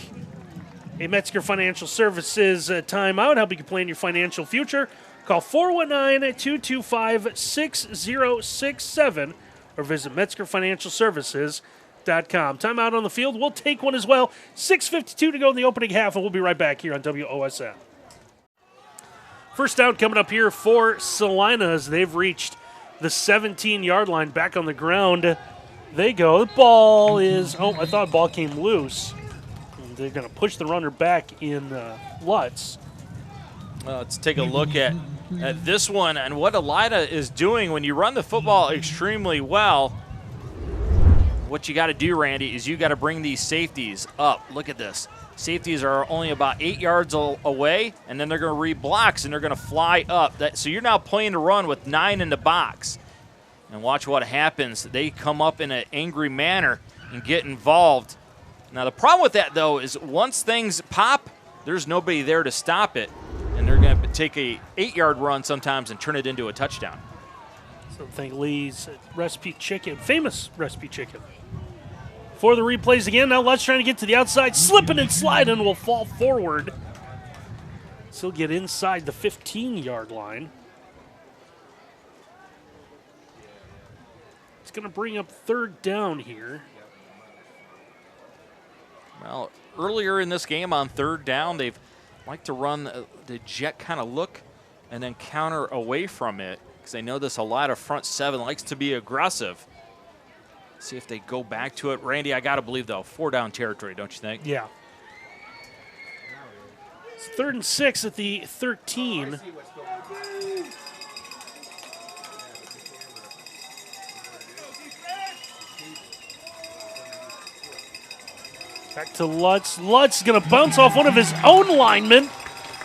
a Metzger Financial Services timeout, helping you plan your financial future. Call 419-225-6067 or visit MetzgerFinancialServices.com. Timeout on the field. We'll take one as well. 6:52 to go in the opening half, and we'll be right back here on WOSN. First down coming up here for Celina as they've reached the 17-yard line. Back on the ground they go. The ball is, I thought the ball came loose. They're going to push the runner back in Lutz. Well, let's take a look at this one and what Elida is doing. When you run the football extremely well, what you got to do, Randy, is you got to bring these safeties up. Look at this. Safeties are only about 8 yards away, and then they're going to read blocks, and they're going to fly up. So you're now playing to run with 9 in the box. And watch what happens. They come up in an angry manner and get involved. Now, the problem with that, though, is once things pop, there's nobody there to stop it, and they're going to take a 8-yard run sometimes and turn it into a touchdown. So think Lee's Recipe Chicken, famous Recipe Chicken. For the replays again, now Lutz trying to get to the outside, slipping and sliding, will fall forward. Still get inside the 15-yard line. It's going to bring up third down here. Well, earlier in this game on third down, they've liked to run the jet kind of look and then counter away from it because they know this a lot of front seven likes to be aggressive. See if they go back to it. Randy, I got to believe, though, 4-down territory, don't you think? Yeah. It's 3rd and 6 at the 13. Back to Lutz. Lutz is going to bounce off one of his own linemen,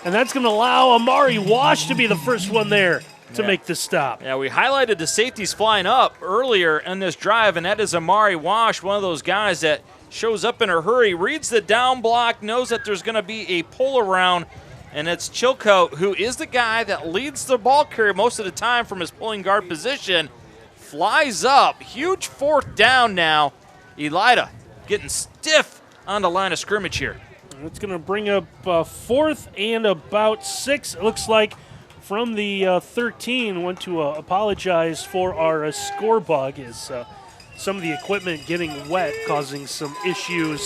and that's going to allow Amari Wash to be the first one there to make the stop. Yeah, we highlighted the safeties flying up earlier in this drive, and that is Amari Wash, one of those guys that shows up in a hurry, reads the down block, knows that there's going to be a pull around, and it's Chilcote, who is the guy that leads the ball carrier most of the time from his pulling guard position, flies up. Huge 4th down now. Elida getting stiff on the line of scrimmage here. It's going to bring up 4th and about 6. It looks like from the 13. Want to apologize for our score bug as some of the equipment getting wet, causing some issues.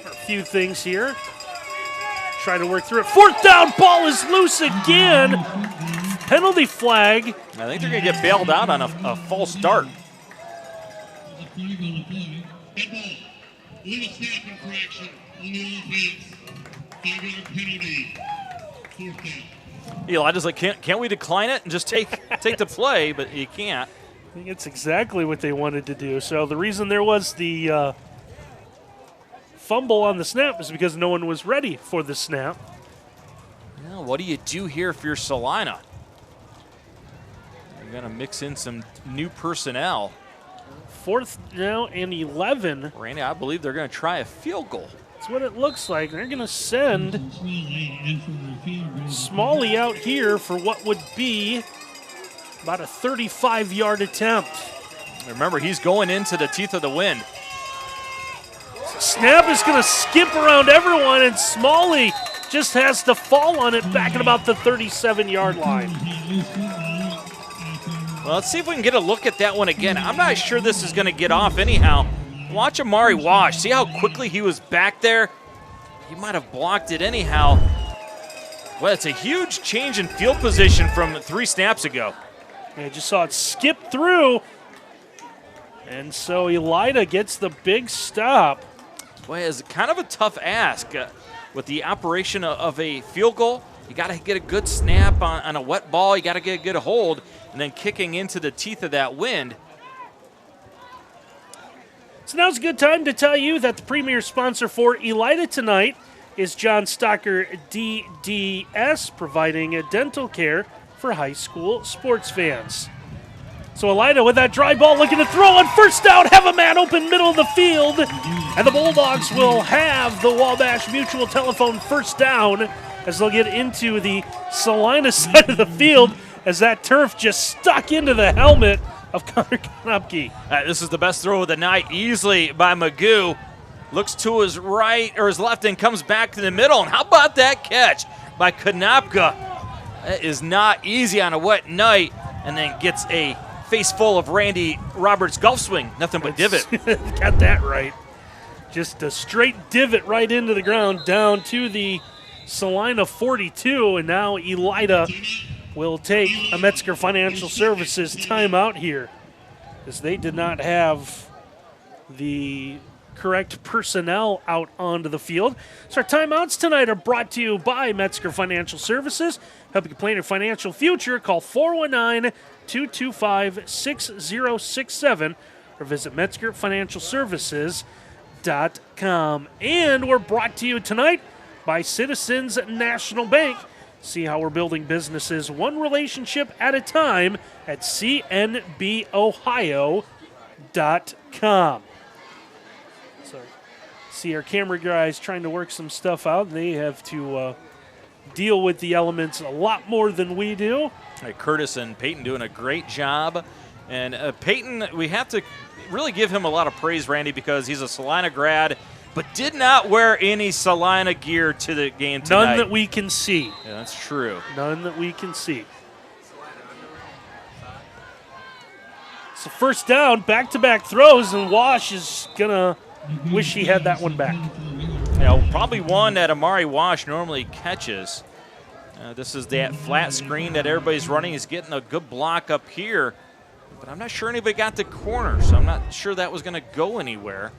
A few things here. Try to work through it. 4th down, ball is loose again. Penalty flag. I think they're going to get bailed out on a false start. Legal snap infraction on the offense. 5-yard penalty. 4th down. Eli just like, can't we decline it and just take the play? But you can't. I think it's exactly what they wanted to do. So the reason there was the fumble on the snap is because no one was ready for the snap. Well, what do you do here if you're Celina? We're going to mix in some new personnel. 4th now and 11. Randy, I believe they're going to try a field goal. That's what it looks like. They're going to send Smalley out here for what would be about a 35-yard attempt. Remember, he's going into the teeth of the wind. Snap is going to skip around everyone, and Smalley just has to fall on it back at about the 37-yard line. Well, let's see if we can get a look at that one again. I'm not sure this is going to get off anyhow. Watch Amari Wash. See how quickly he was back there? He might have blocked it anyhow. Well, it's a huge change in field position from 3 snaps ago. I just saw it skip through, and so Elida gets the big stop. Boy, it's kind of a tough ask. With the operation of a field goal, you got to get a good snap on a wet ball. You got to get a good hold, and then kicking into the teeth of that wind. So now's a good time to tell you that the premier sponsor for Elida tonight is John Stocker DDS, providing dental care for high school sports fans. So Elida with that dry ball looking to throw on 1st down, have a man open middle of the field, and the Bulldogs will have the Wabash Mutual Telephone 1st down as they'll get into the Celina side of the field as that turf just stuck into the helmet of Connor Konopke. This is the best throw of the night, easily by Magoo. Looks to his right or his left and comes back to the middle. And how about that catch by Konopka? That is not easy on a wet night, and then gets a face full of Randy Roberts' golf swing. Nothing but divot. Got that right. Just a straight divot right into the ground down to the Celina 42, and now Elida will take a Metzger Financial Services timeout here, as they did not have the correct personnel out onto the field. So our timeouts tonight are brought to you by Metzger Financial Services. Helping you plan your financial future, call 419-225-6067 or visit MetzgerFinancialServices.com. And we're brought to you tonight by Citizens National Bank. See how we're building businesses one relationship at a time at cnbohio.com. So, see our camera guys trying to work some stuff out. They have to deal with the elements a lot more than we do. Hey, Curtis and Peyton doing a great job. And Peyton, we have to really give him a lot of praise, Randy, because he's a Celina grad, but did not wear any Celina gear to the game tonight. None that we can see. Yeah, that's true. None that we can see. So 1st down, back-to-back throws, and Wash is going to wish he had that one back. Yeah, probably one that Amari Wash normally catches. This is that flat screen that everybody's running. He's getting a good block up here, but I'm not sure anybody got the corner, so I'm not sure that was going to go anywhere.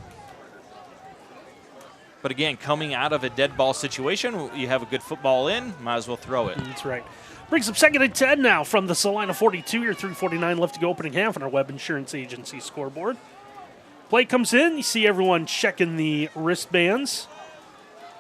But again, coming out of a dead ball situation, you have a good football in, might as well throw it. That's right. Brings up 2nd and 10 now from the Celina 42. Your 3:49 left to go opening half on our Web Insurance Agency scoreboard. Play comes in. You see everyone checking the wristbands,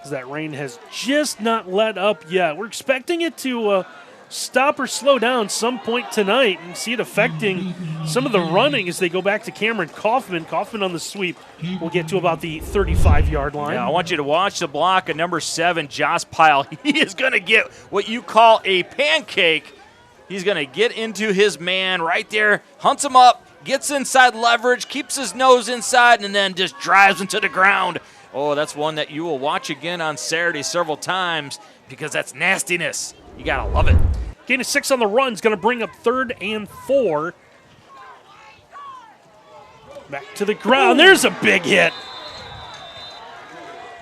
as that rain has just not let up yet. We're expecting it to stop or slow down some point tonight, and see it affecting some of the running as they go back to Cameron Kaufman. Kaufman on the sweep will get to about the 35-yard line. Yeah, I want you to watch the block of number 7, Josh Pyle. He is going to get what you call a pancake. He's going to get into his man right there, hunts him up, gets inside leverage, keeps his nose inside, and then just drives into the ground. Oh, that's one that you will watch again on Saturday several times, because that's nastiness. You got to love it. Gain of 6 on the run is going to bring up 3rd and 4. Back to the ground. There's a big hit.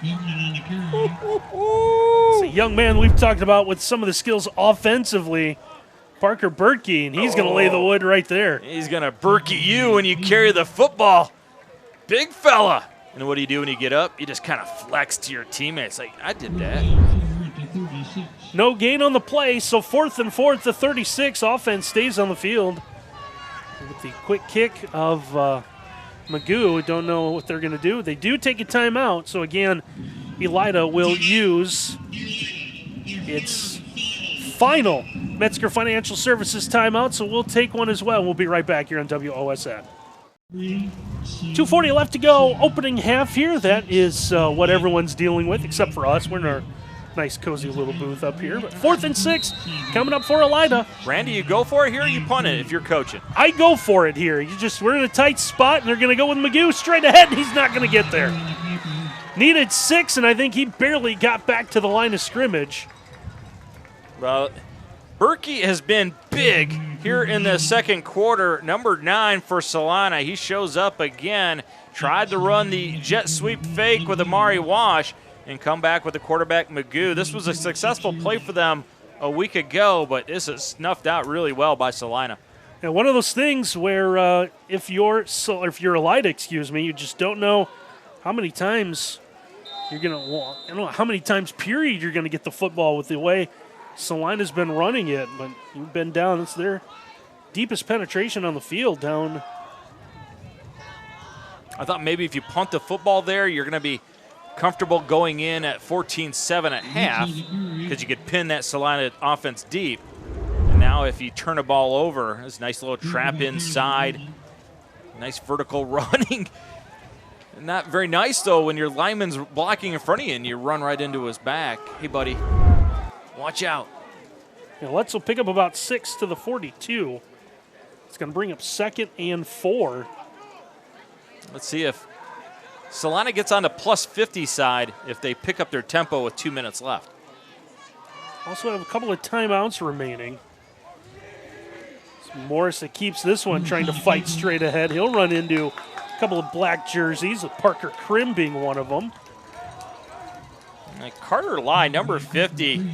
It's a young man we've talked about with some of the skills offensively, Parker Berkey, and he's going to lay the wood right there. He's going to Berkey you when you carry the football. Big fella. And what do you do when you get up? You just kind of flex to your teammates. Like, I did that. No gain on the play, so 4th and 4 to 36. Offense stays on the field. With the quick kick of Magoo, don't know what they're going to do. They do take a timeout, so again, Elida will use its final Metzger Financial Services timeout, so we'll take one as well. We'll be right back here on WOSN. 2:40 left to go, opening half here. That is what everyone's dealing with, except for us. We're in our nice, cozy little booth up here. But 4th and 6 coming up for Elida. Randy, you go for it here or you punt it if you're coaching? I go for it here. We're in a tight spot, and they're going to go with Magoo straight ahead, and he's not going to get there. Needed 6, and I think he barely got back to the line of scrimmage. Well, Berkey has been big here in the second quarter. Number 9 for Celina. He shows up again. Tried to run the jet sweep fake with Amari Wash and come back with the quarterback Magoo. This was a successful play for them a week ago, but this is snuffed out really well by Celina. And one of those things where if you're Elida, you just don't know how many times you're going to walk. I don't know how many times period you're going to get the football with the way Celina's been running it, but you've been down. It's their deepest penetration on the field down. I thought maybe if you punt the football there, you're going to be comfortable going in at 14-7 at half because you could pin that Celina offense deep. And now if you turn a ball over, this nice little trap inside, nice vertical running. Not very nice, though, when your lineman's blocking in front of you and you run right into his back. Hey, buddy, watch out. Yeah, Let's will pick up about 6 to the 42. It's going to bring up 2nd and 4. Let's see if Celina gets on the plus 50 side if they pick up their tempo with 2 minutes left. Also have a couple of timeouts remaining. It's Morris that keeps this one trying to fight straight ahead. He'll run into a couple of black jerseys, with Parker Krim being one of them. And Carter Lai, number 50,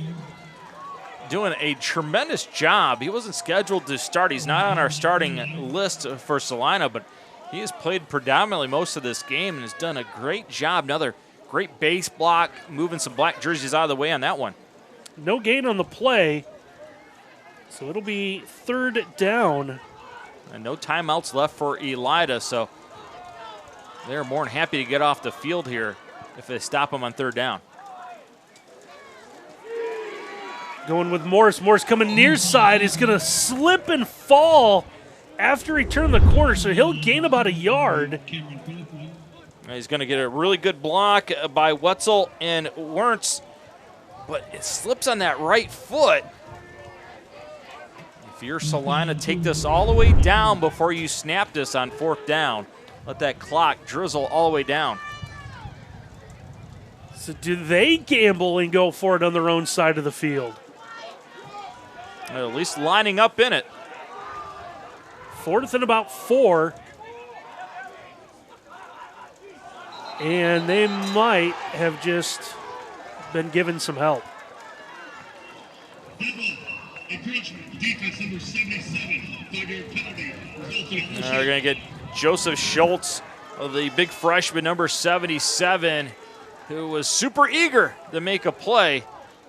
doing a tremendous job. He wasn't scheduled to start. He's not on our starting list for Celina, but he has played predominantly most of this game and has done a great job. Another great base block, moving some black jerseys out of the way on that one. No gain on the play, so it'll be 3rd down. And no timeouts left for Elida, so they're more than happy to get off the field here if they stop him on 3rd down. Going with Morris. Morris coming near side is going to slip and fall after he turned the corner, so he'll gain about a yard. He's going to get a really good block by Wetzel and Wernz, but it slips on that right foot. If you're Celina, take this all the way down before you snap this on 4th down. Let that clock drizzle all the way down. So do they gamble and go for it on their own side of the field? At least lining up in it. 4th and about 4. And they might have just been given some help. Encouragement, defense number 77, 5-yard penalty. They're going to get Joseph Schultz, the big freshman, number 77, who was super eager to make a play.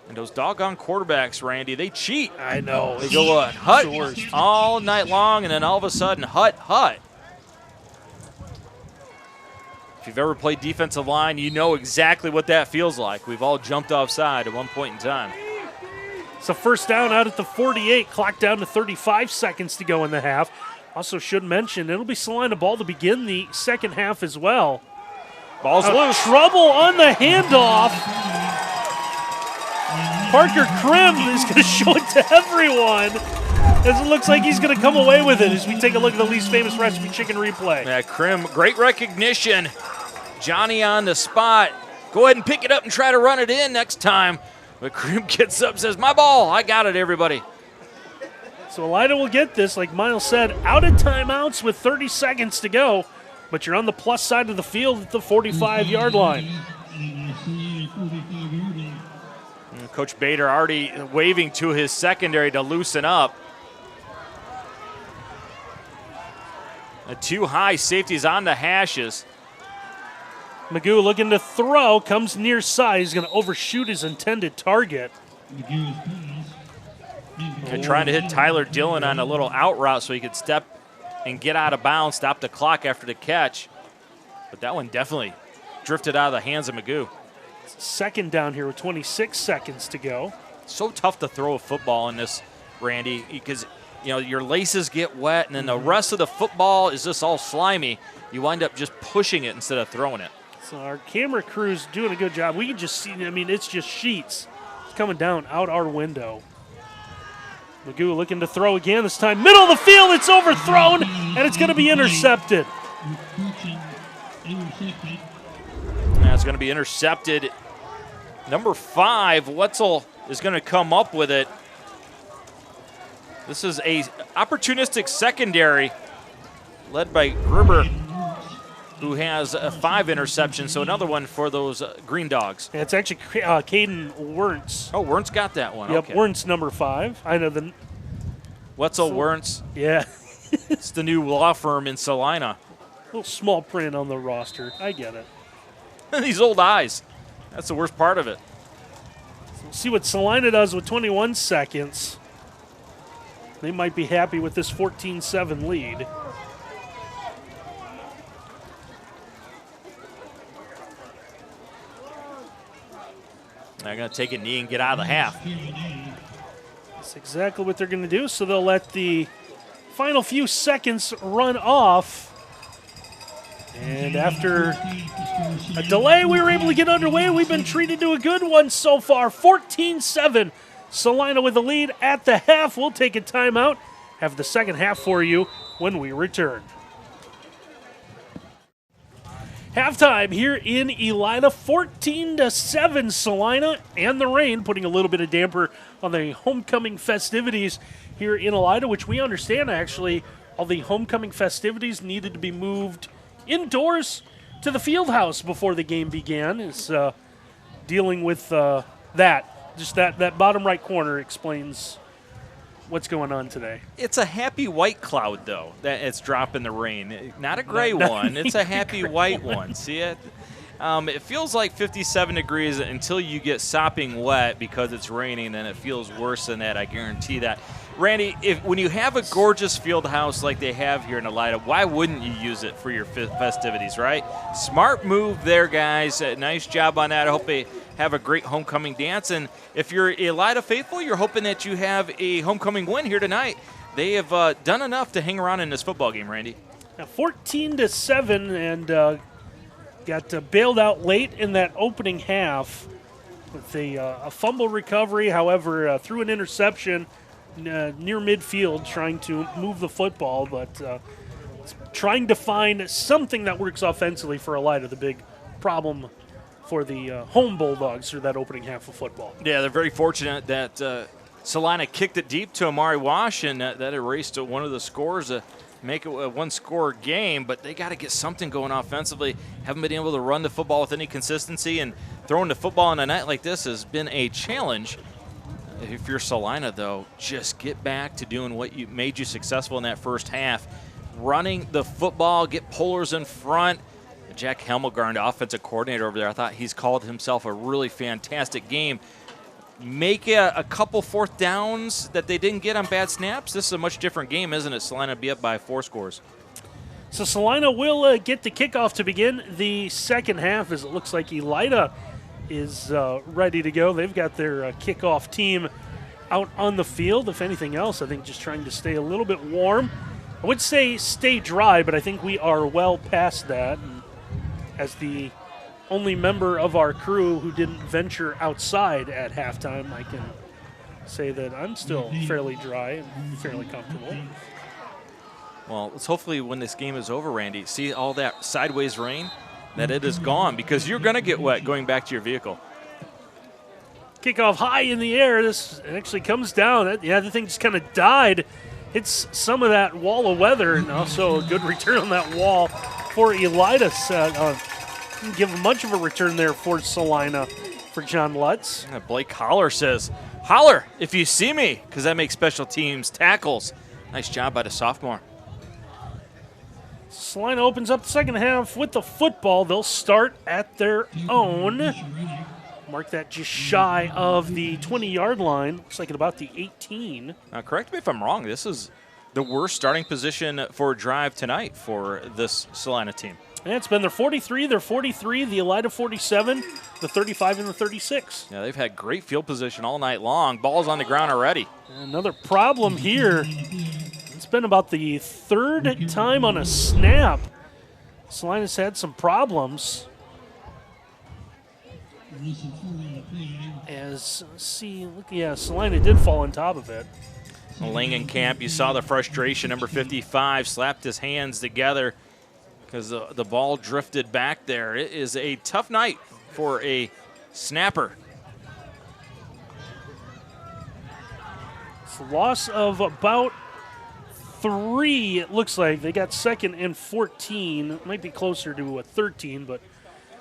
And those doggone quarterbacks, Randy, they cheat. I know. They go hut all night long, and then all of a sudden, hut. If you've ever played defensive line, you know exactly what that feels like. We've all jumped offside at one point in time. So 1st down out at the 48, clock down to 35 seconds to go in the half. Also should mention, it'll be Celina ball to begin the second half as well. Ball's loose. Trouble on the handoff. Parker Krim is going to show it to everyone, as it looks like he's going to come away with it as we take a look at the least famous recipe chicken replay. Yeah, Krim, great recognition. Johnny on the spot. Go ahead and pick it up and try to run it in next time. But Krim gets up and says, my ball. I got it, everybody. So Elida will get this, like Miles said, out of timeouts with 30 seconds to go. But you're on the plus side of the field at the 45-yard line. And Coach Bader already waving to his secondary to loosen up. The 2 high safeties on the hashes. Magoo looking to throw, comes near side. He's going to overshoot his intended target. And trying to hit Tyler Dillon on a little out route so he could step and get out of bounds, stop the clock after the catch. But that one definitely drifted out of the hands of Magoo. 2nd down here with 26 seconds to go. So tough to throw a football in this Randy, because your laces get wet, and then the rest of the football is just all slimy. You wind up just pushing it instead of throwing it. So our camera crew's doing a good job. We can just see, it's just sheets coming down out our window. Magoo looking to throw again, this time middle of the field. It's overthrown, and it's going to be intercepted. That's going to be intercepted. Number 5, Wetzel is going to come up with it. This is a opportunistic secondary led by Gruber, who has 5 interceptions, so another one for those Green Dogs. And it's actually Caden Wernz. Oh, Wernz got that one. Yep, okay. Wernz number 5. I know the Wetzel Wernz. Yeah. It's the new law firm in Celina. Little small print on the roster. I get it. These old eyes. That's the worst part of it. So we'll see what Celina does with 21 seconds. They might be happy with this 14-7 lead. They're going to take a knee and get out of the half. That's exactly what they're going to do. So they'll let the final few seconds run off. And after a delay, we were able to get underway. We've been treated to a good one so far. 14-7. Celina with the lead at the half. We'll take a timeout. Have the second half for you when we return. Halftime here in Elida, 14-7 Celina, and the rain putting a little bit of damper on the homecoming festivities here in Elida, which we understand actually all the homecoming festivities needed to be moved indoors to the field house before the game began. Is dealing with that. Just that bottom right corner explains what's going on today. It's a happy white cloud, though, that it's dropping the rain. Not a gray one. It's a happy white one. See it? It feels like 57 degrees until you get sopping wet because it's raining, then it feels worse than that, I guarantee that. Randy, when you have a gorgeous field house like they have here in Elida, why wouldn't you use it for your festivities, right? Smart move there, guys. Nice job on that. I hope they have a great homecoming dance. And if you're Elida faithful, you're hoping that you have a homecoming win here tonight. They have done enough to hang around in this football game, Randy. Now 14-7, and got bailed out late in that opening half with a fumble recovery. However, threw an interception near midfield trying to move the football, but trying to find something that works offensively for Elida, the big problem for the home Bulldogs through that opening half of football. Yeah, they're very fortunate that Celina kicked it deep to Amari Wash, and that erased one of the scores to make it a one-score game, but they got to get something going offensively. Haven't been able to run the football with any consistency, and throwing the football on a night like this has been a challenge. If you're Celina, though, just get back to doing what made you successful in that first half. Running the football, get pullers in front. Jack Helmelgarn, the offensive coordinator over there, I thought he's called himself a really fantastic game. Make a couple fourth downs that they didn't get on bad snaps. This is a much different game, isn't it? Celina be up by 4 scores. So Celina will get the kickoff to begin the second half, as it looks like Elida is ready to go. They've got their kickoff team out on the field. If anything else, I think just trying to stay a little bit warm. I would say stay dry, but I think we are well past that. And as the only member of our crew who didn't venture outside at halftime, I can say that I'm still fairly dry and fairly comfortable. Well, let's hopefully when this game is over, Randy, see all that sideways rain, that it is gone, because you're going to get wet going back to your vehicle. Kickoff high in the air. This actually comes down. Yeah, the thing just kind of died. Hits some of that wall of weather, and also a good return on that wall for Elida. Didn't give much of a return there for Celina for John Lutz. Blake Holler says, "Holler if you see me," because that makes special teams tackles. Nice job by the sophomore. Celina opens up the second half with the football. They'll start at their own. Mark that just shy of the 20-yard line. Looks like at about the 18. Now, correct me if I'm wrong. This is the worst starting position for a drive tonight for this Celina team. Yeah, it's been their 43, their 43, the Elida 47, the 35, and the 36. Yeah, they've had great field position all night long. Ball's on the ground already. Another problem here. It's been about the third time on a snap. Celina's had some problems. Celina did fall on top of it. Langenkamp, you saw the frustration. Number 55 slapped his hands together because the ball drifted back there. It is a tough night for a snapper. It's a loss of about 3, it looks like. They got second and 14. It might be closer to 13, but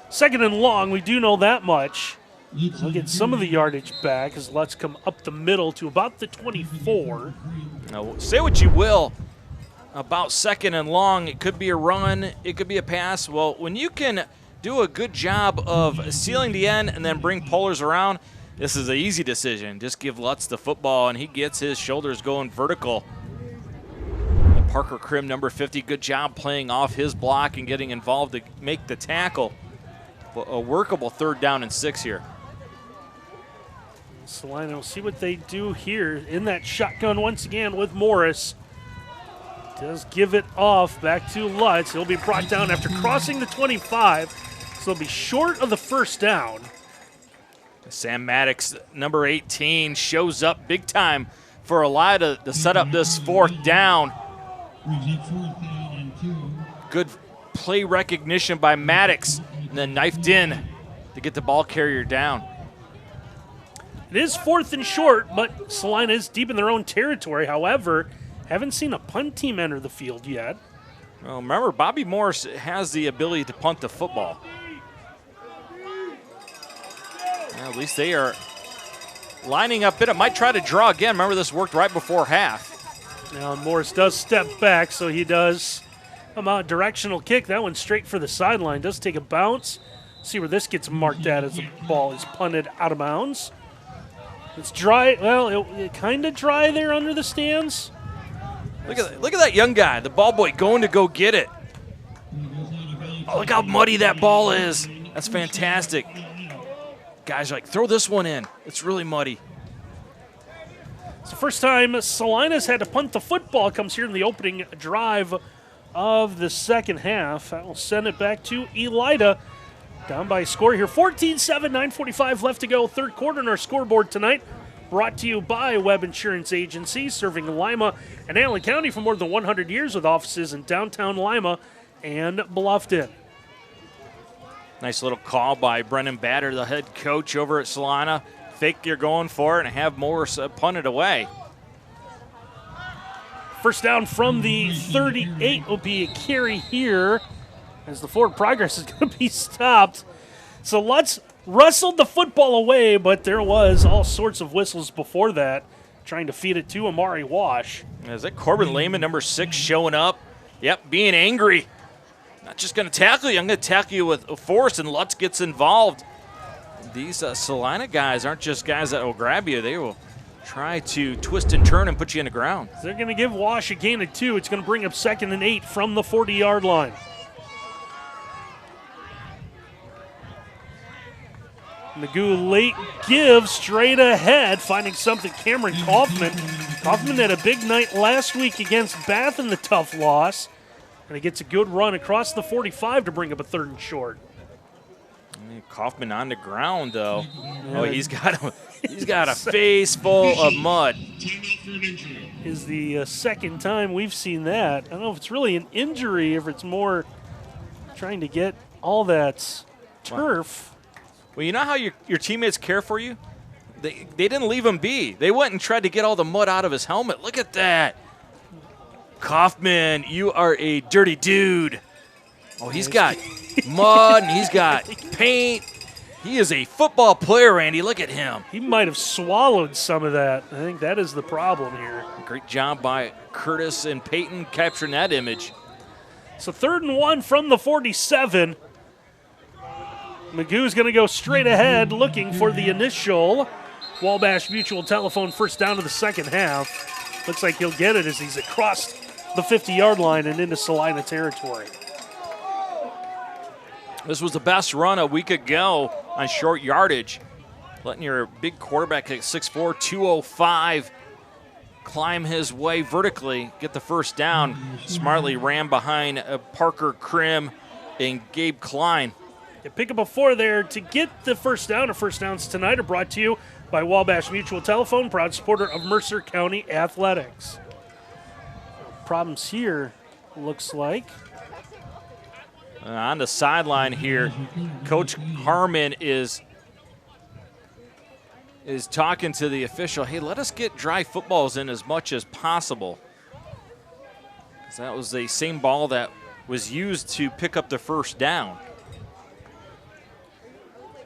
second and long, we do know that much. We'll get some of the yardage back as Lutz come up the middle to about the 24. Now, say what you will about second and long. It could be a run. It could be a pass. Well, when you can do a good job of sealing the end and then bring pullers around, this is an easy decision. Just give Lutz the football, and he gets his shoulders going vertical. And Parker Krim, number 50, good job playing off his block and getting involved to make the tackle. A workable 3rd down and 6 here. Celina will see what they do here in that shotgun once again with Morris. Does give it off back to Lutz. He'll be brought down after crossing the 25, so he'll be short of the 1st down. Sam Maddox, number 18, shows up big time for Elida to set up this 4th down. Good play recognition by Maddox, and then knifed in to get the ball carrier down. It is 4th and short, but Celina is deep in their own territory. However, haven't seen a punt team enter the field yet. Well, remember, Bobby Morris has the ability to punt the football. Well, at least they are lining up. It might try to draw again. Remember, this worked right before half. Now, Morris does step back, so he does come out directional kick. That one straight for the sideline. Does take a bounce. See where this gets marked at as the ball is punted out of bounds. It's dry. Well, it kind of dry there under the stands. Look at that young guy, the ball boy, going to go get it. Oh, look how muddy that ball is. That's fantastic. Guys are like, throw this one in. It's really muddy. It's the first time Celina's had to punt the football. Comes here in the opening drive of the second half. That will send it back to Elida. Down by a score here, 14-7, 9:45 left to go. 3rd quarter in our scoreboard tonight. Brought to you by Webb Insurance Agency, serving Lima and Allen County for more than 100 years with offices in downtown Lima and Bluffton. Nice little call by Brendan Bader, the head coach over at Celina. Fake you're going for it and have Morris punt it away. First down from the 38 will be a carry here as the forward progress is going to be stopped. So Lutz wrestled the football away, but there was all sorts of whistles before that, trying to feed it to Amari Wash. Is that Corbin Lehman, number 6, showing up? Yep, being angry. Not just going to tackle you, I'm going to tackle you with force, and Lutz gets involved. These Celina guys aren't just guys that will grab you. They will try to twist and turn and put you in the ground. They're going to give Wash a gain of 2. It's going to bring up 2nd and 8 from the 40-yard line. Magoo late give straight ahead, finding something. Cameron Kaufman. Kaufman had a big night last week against Bath in the tough loss. And he gets a good run across the 45 to bring up a 3rd and short. Kaufman on the ground, though. Oh, he's got a face full of mud. Is the second time we've seen that. I don't know if it's really an injury, if it's more trying to get all that turf. Well, you know how your teammates care for you? They didn't leave him be. They went and tried to get all the mud out of his helmet. Look at that. Kaufman, you are a dirty dude. Oh, he's got mud and he's got paint. He is a football player, Randy. Look at him. He might have swallowed some of that. I think that is the problem here. Great job by Curtis and Peyton capturing that image. So 3rd and 1 from the 47. Magoo's going to go straight ahead looking for the initial Wabash Mutual Telephone first down of the second half. Looks like he'll get it as he's across the 50-yard line and into Celina territory. This was the best run a week ago on short yardage. Letting your big quarterback at 6'4", 205, climb his way vertically, get the first down. Smartly ran behind Parker Krim and Gabe Klein. You pick up a 4 there to get the first down. Our first downs tonight are brought to you by Wabash Mutual Telephone, proud supporter of Mercer County Athletics. Problems here, looks like. On the sideline here, Coach Harmon is talking to the official, hey, let us get dry footballs in as much as possible. That was the same ball that was used to pick up the first down.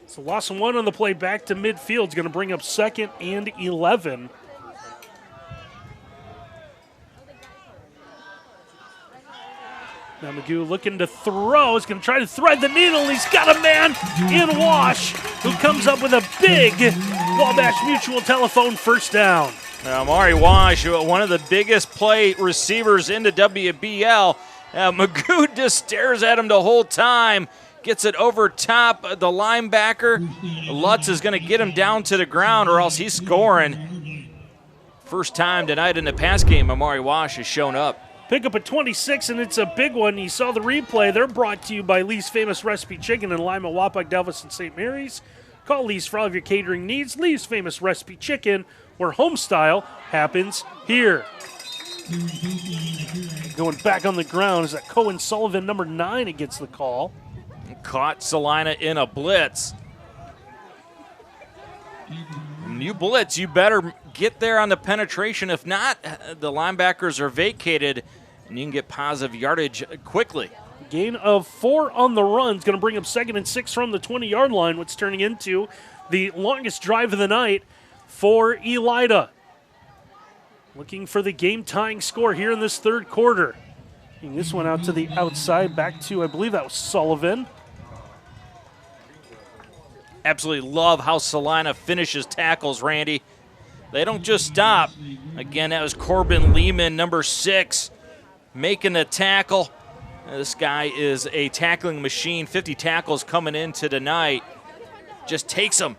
So loss of 1 on the play back to midfield is going to bring up 2nd and 11. Now Magoo looking to throw. He's going to try to thread the needle. He's got a man in Wash who comes up with a big Wabash Mutual Telephone first down. Now, Amari Wash, one of the biggest play receivers in the WBL. Magoo just stares at him the whole time. Gets it over top the linebacker. Lutz is going to get him down to the ground or else he's scoring. First time tonight in the pass game, Amari Wash has shown up. Pick up a 26, and it's a big one. You saw the replay. They're brought to you by Lee's Famous Recipe Chicken in Lima, Wapak, Delvis, and St. Mary's. Call Lee's for all of your catering needs. Lee's Famous Recipe Chicken, where home style happens here. Going back on the ground is that Cohen Sullivan, number 9, it gets the call. Caught Celina in a blitz. You blitz, you better get there on the penetration. If not, the linebackers are vacated, and you can get positive yardage quickly. Gain of 4 on the run is going to bring up 2nd and 6 from the 20-yard line, what's turning into the longest drive of the night for Elida. Looking for the game-tying score here in this third quarter. And this one out to the outside, back to, I believe that was Sullivan. Absolutely love how Celina finishes tackles, Randy. They don't just stop. Again, that was Corbin Lehman, number 6, making the tackle. This guy is a tackling machine. 50 tackles coming into tonight. Just takes them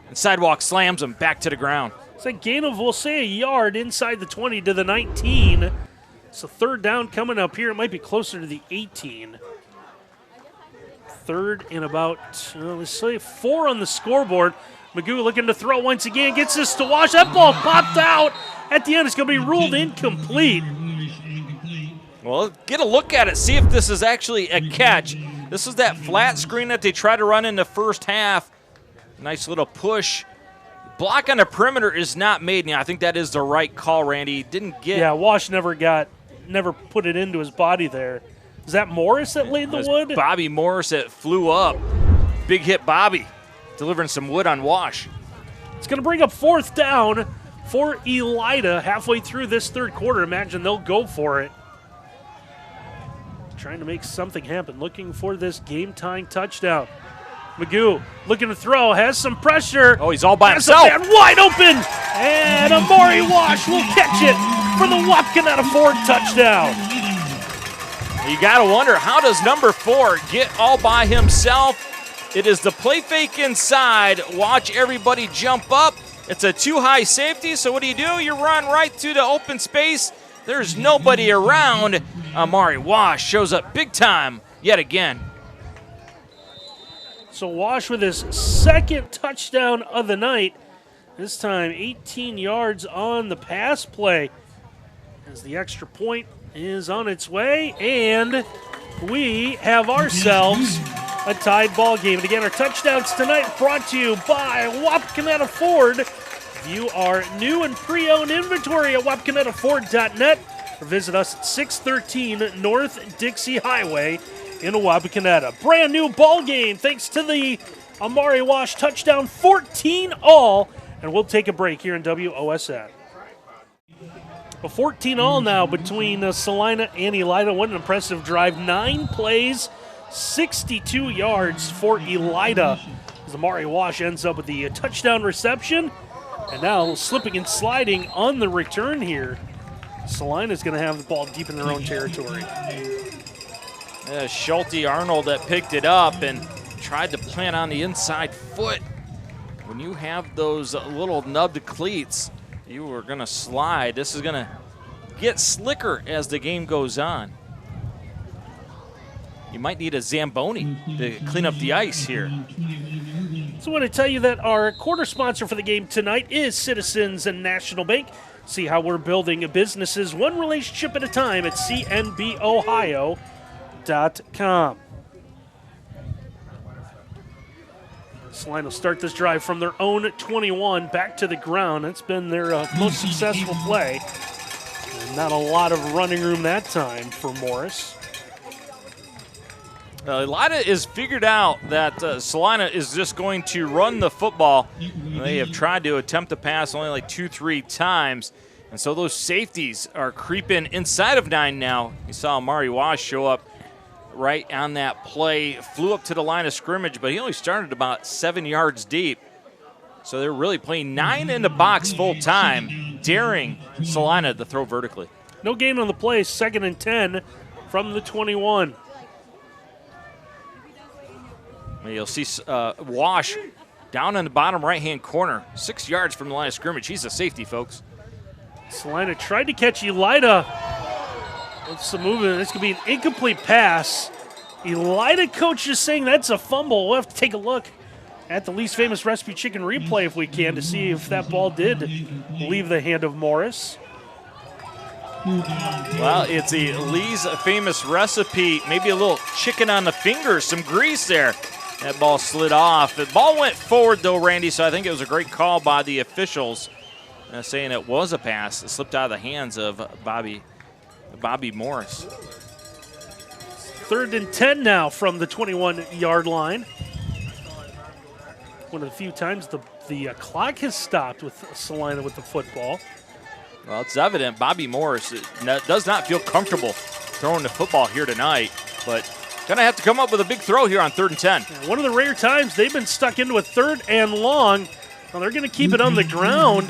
and sidewalk slams them back to the ground. It's a gain of, we'll say, a yard inside the 20 to the 19. So third down coming up here. It might be closer to the 18. Third and about, let's say, 4 on the scoreboard. Magoo looking to throw once again. Gets this to Wash. That ball popped out. At the end, it's going to be ruled incomplete. Well, get a look at it. See if this is actually a catch. This is that flat screen that they tried to run in the first half. Nice little push. Block on the perimeter is not made. Now, I think that is the right call, Randy. Didn't get. Yeah, Wash never put it into his body there. Is that Morris that laid the wood? Bobby Morris that flew up. Big hit Bobby, delivering some wood on Wash. It's going to bring up 4th down for Elida halfway through this third quarter. Imagine they'll go for it. Trying to make something happen, looking for this game-tying touchdown. Magoo looking to throw, has some pressure. Oh, he's all by himself. Man wide open, and Amari Wash will catch it for the Wapkoneta Ford touchdown. You got to wonder, how does number 4 get all by himself? It is the play fake inside. Watch everybody jump up. It's a too high safety, so what do? You run right to the open space. There's nobody around. Amari Wash shows up big time yet again. So Wash with his 2nd touchdown of the night. This time 18 yards on the pass play. As the extra point is on its way, and we have ourselves a tied ball game. And again, our touchdowns tonight brought to you by Wapkoneta Ford. View our new and pre-owned inventory at wapkonetaford.net or visit us at 613 North Dixie Highway in Wapakoneta. Brand new ball game thanks to the Amari Wash touchdown, 14 all, and we'll take a break here in WOSN. A 14 all now between Celina and Elida. What an impressive drive. 9 plays, 62 yards for Elida. As Amari Wash ends up with the touchdown reception. And now slipping and sliding on the return here. Celina is going to have the ball deep in their own territory. Schulte Arnold that picked it up and tried to plant on the inside foot. When you have those little nubbed cleats, you are going to slide. This is going to get slicker as the game goes on. You might need a Zamboni to clean up the ice here. So I want to tell you that our quarter sponsor for the game tonight is Citizens and National Bank. See how we're building businesses one relationship at a time at cnbohio.com. Celina will start this drive from their own 21 back to the ground. That's been their most successful play. And not a lot of running room that time for Morris. Elida is figured out that Celina is just going to run the football. They have tried to attempt to pass only like 2-3 times. And so those safeties are creeping inside of 9 now. You saw Amari Wash show up right on that play, flew up to the line of scrimmage, but he only started about 7 yards deep. So they're really playing 9 in the box full time, daring Celina to throw vertically. No gain on the play, 2nd and 10 from the 21. You'll see Wash down in the bottom right-hand corner, 6 yards from the line of scrimmage. He's a safety, folks. Celina tried to catch Elida with some movement. This could be an incomplete pass. Elida coach is saying that's a fumble. We'll have to take a look at the Lee's Famous Recipe Chicken replay if we can to see if that ball did leave the hand of Morris. Well, it's a Lee's Famous Recipe, maybe a little chicken on the fingers, some grease there. That ball slid off. The ball went forward, though, Randy, so I think it was a great call by the officials saying it was a pass. It slipped out of the hands of Bobby Morris. 3rd and 10 now from the 21-yard line. One of the few times the clock has stopped with Celina with the football. Well, it's evident Bobby Morris does not feel comfortable throwing the football here tonight, but going to have to come up with a big throw here on 3rd and 10. Yeah, one of the rare times they've been stuck into a 3rd and long. Well, they're going to keep it on the ground.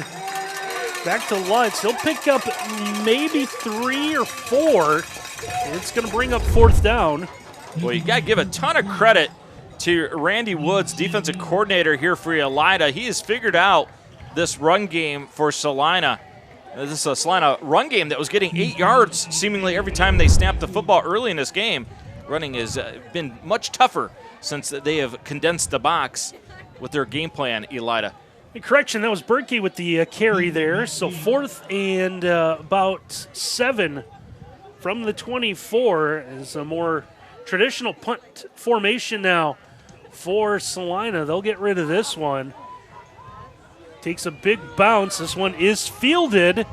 Back to Lutz. He'll pick up maybe 3 or 4. It's going to bring up 4th down. Well, you got to give a ton of credit to Randy Woods, defensive coordinator here for Elida. He has figured out this run game for Celina. This is a Celina run game that was getting 8 yards seemingly every time they snapped the football early in this game. Running has been much tougher since they have condensed the box with their game plan, Elida. Correction, that was Berkey with the carry there. So 4th and about 7 from the 24 is a more traditional punt formation now for Celina. They'll get rid of this one. Takes a big bounce. This one is fielded.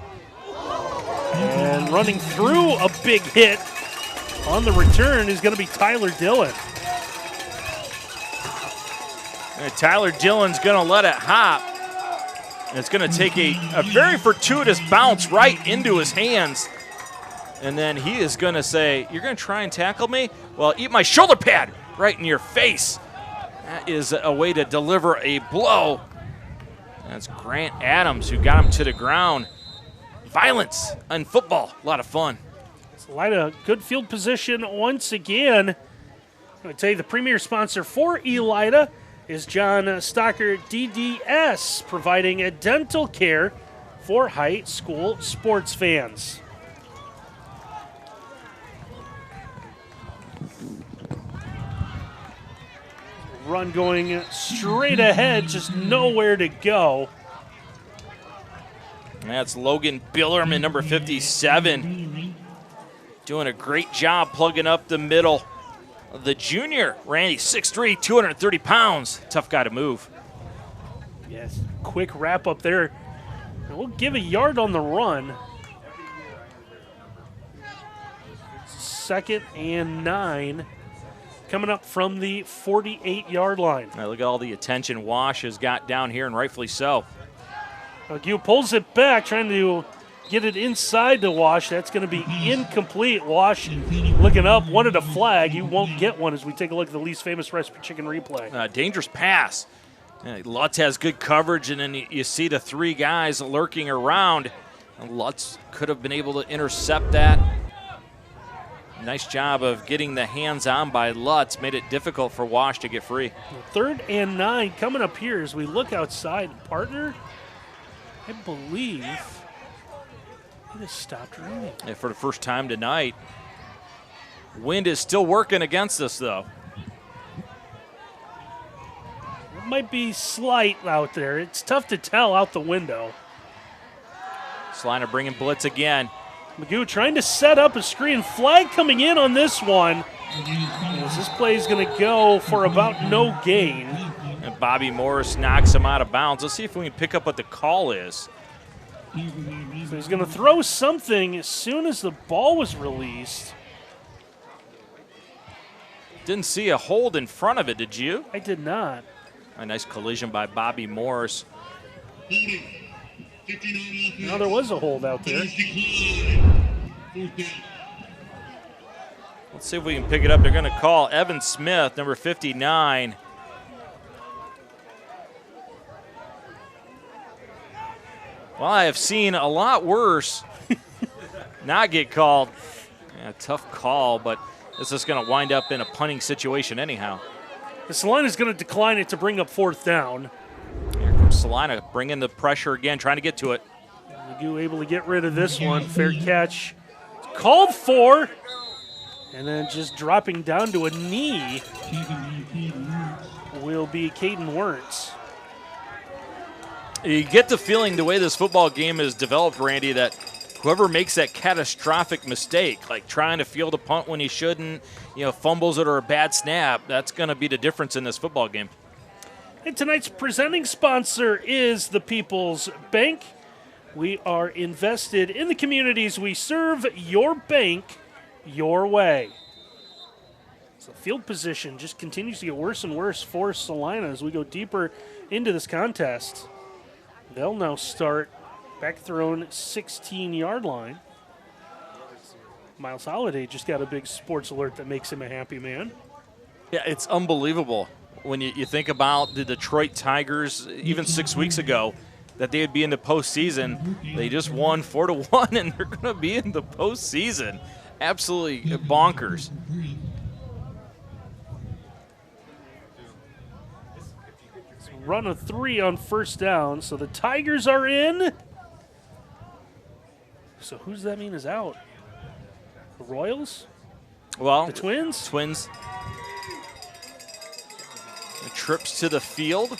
And running through a big hit on the return is going to be Tyler Dillon. And Tyler Dillon's going to let it hop. And it's going to take a very fortuitous bounce right into his hands. And then he is going to say, "You're going to try and tackle me? Well, eat my shoulder pad right in your face." That is a way to deliver a blow. That's Grant Adams who got him to the ground. Violence in football, a lot of fun. Celina, good field position once again. I'm going to tell you the premier sponsor for Elida is John Stocker DDS, providing a dental care for high school sports fans. Run going straight ahead, just nowhere to go. And that's Logan Billerman, number 57, doing a great job plugging up the middle. The junior, Randy, 6'3", 230 pounds. Tough guy to move. Yes, quick wrap up there. And we'll give a yard on the run. 2nd and 9. Coming up from the 48-yard line. Now look at all the attention Wash has got down here, and rightfully so. Gil pulls it back, trying to get it inside to Wash. That's going to be incomplete. Wash looking up, wanted a flag. He won't get one as we take a look at the Lee's Famous Recipe Chicken replay. Dangerous pass. Lutz has good coverage, and then you see the 3 guys lurking around. And Lutz could have been able to intercept that. Nice job of getting the hands on by Lutz. Made it difficult for Wash to get free. 3rd and 9 coming up here as we look outside. Partner, I believe it has stopped raining. Yeah, for the first time tonight. Wind is still working against us, though. It might be slight out there. It's tough to tell out the window. Celina bringing blitz again. Magoo trying to set up a screen. Flag coming in on this one. As this play is going to go for about no gain. And Bobby Morris knocks him out of bounds. Let's see if we can pick up what the call is. So he's going to throw something as soon as the ball was released. Didn't see a hold in front of it, did you? I did not. A nice collision by Bobby Morris. No, there was a hold out there. Let's see if we can pick it up. They're going to call Evan Smith, number 59. Well, I have seen a lot worse not get called. Yeah, tough call, but this is going to wind up in a punting situation anyhow. The Celina is going to decline it to bring up 4th down. Here comes Celina, bringing the pressure again, trying to get to it. Magoo able to get rid of this one. Fair catch. Called for. And then just dropping down to a knee will be Caden Wernz. You get the feeling the way this football game is developed, Randy, that whoever makes that catastrophic mistake, like trying to field a punt when he shouldn't, fumbles it or a bad snap, that's going to be the difference in this football game. And tonight's presenting sponsor is the People's Bank. We are invested in the communities we serve. Your bank, your way. So field position just continues to get worse and worse for Celina as we go deeper into this contest. They'll now start back at their own 16-yard line. Miles Holliday just got a big sports alert that makes him a happy man. Yeah, it's unbelievable when you think about the Detroit Tigers, even 6 weeks ago, that they would be in the postseason. They just won 4-1, and they're going to be in the postseason. Absolutely bonkers. Run of 3 on 1st down, so the Tigers are in. So who does that mean is out? The Royals? Well, the Twins? Twins. The trips to the field.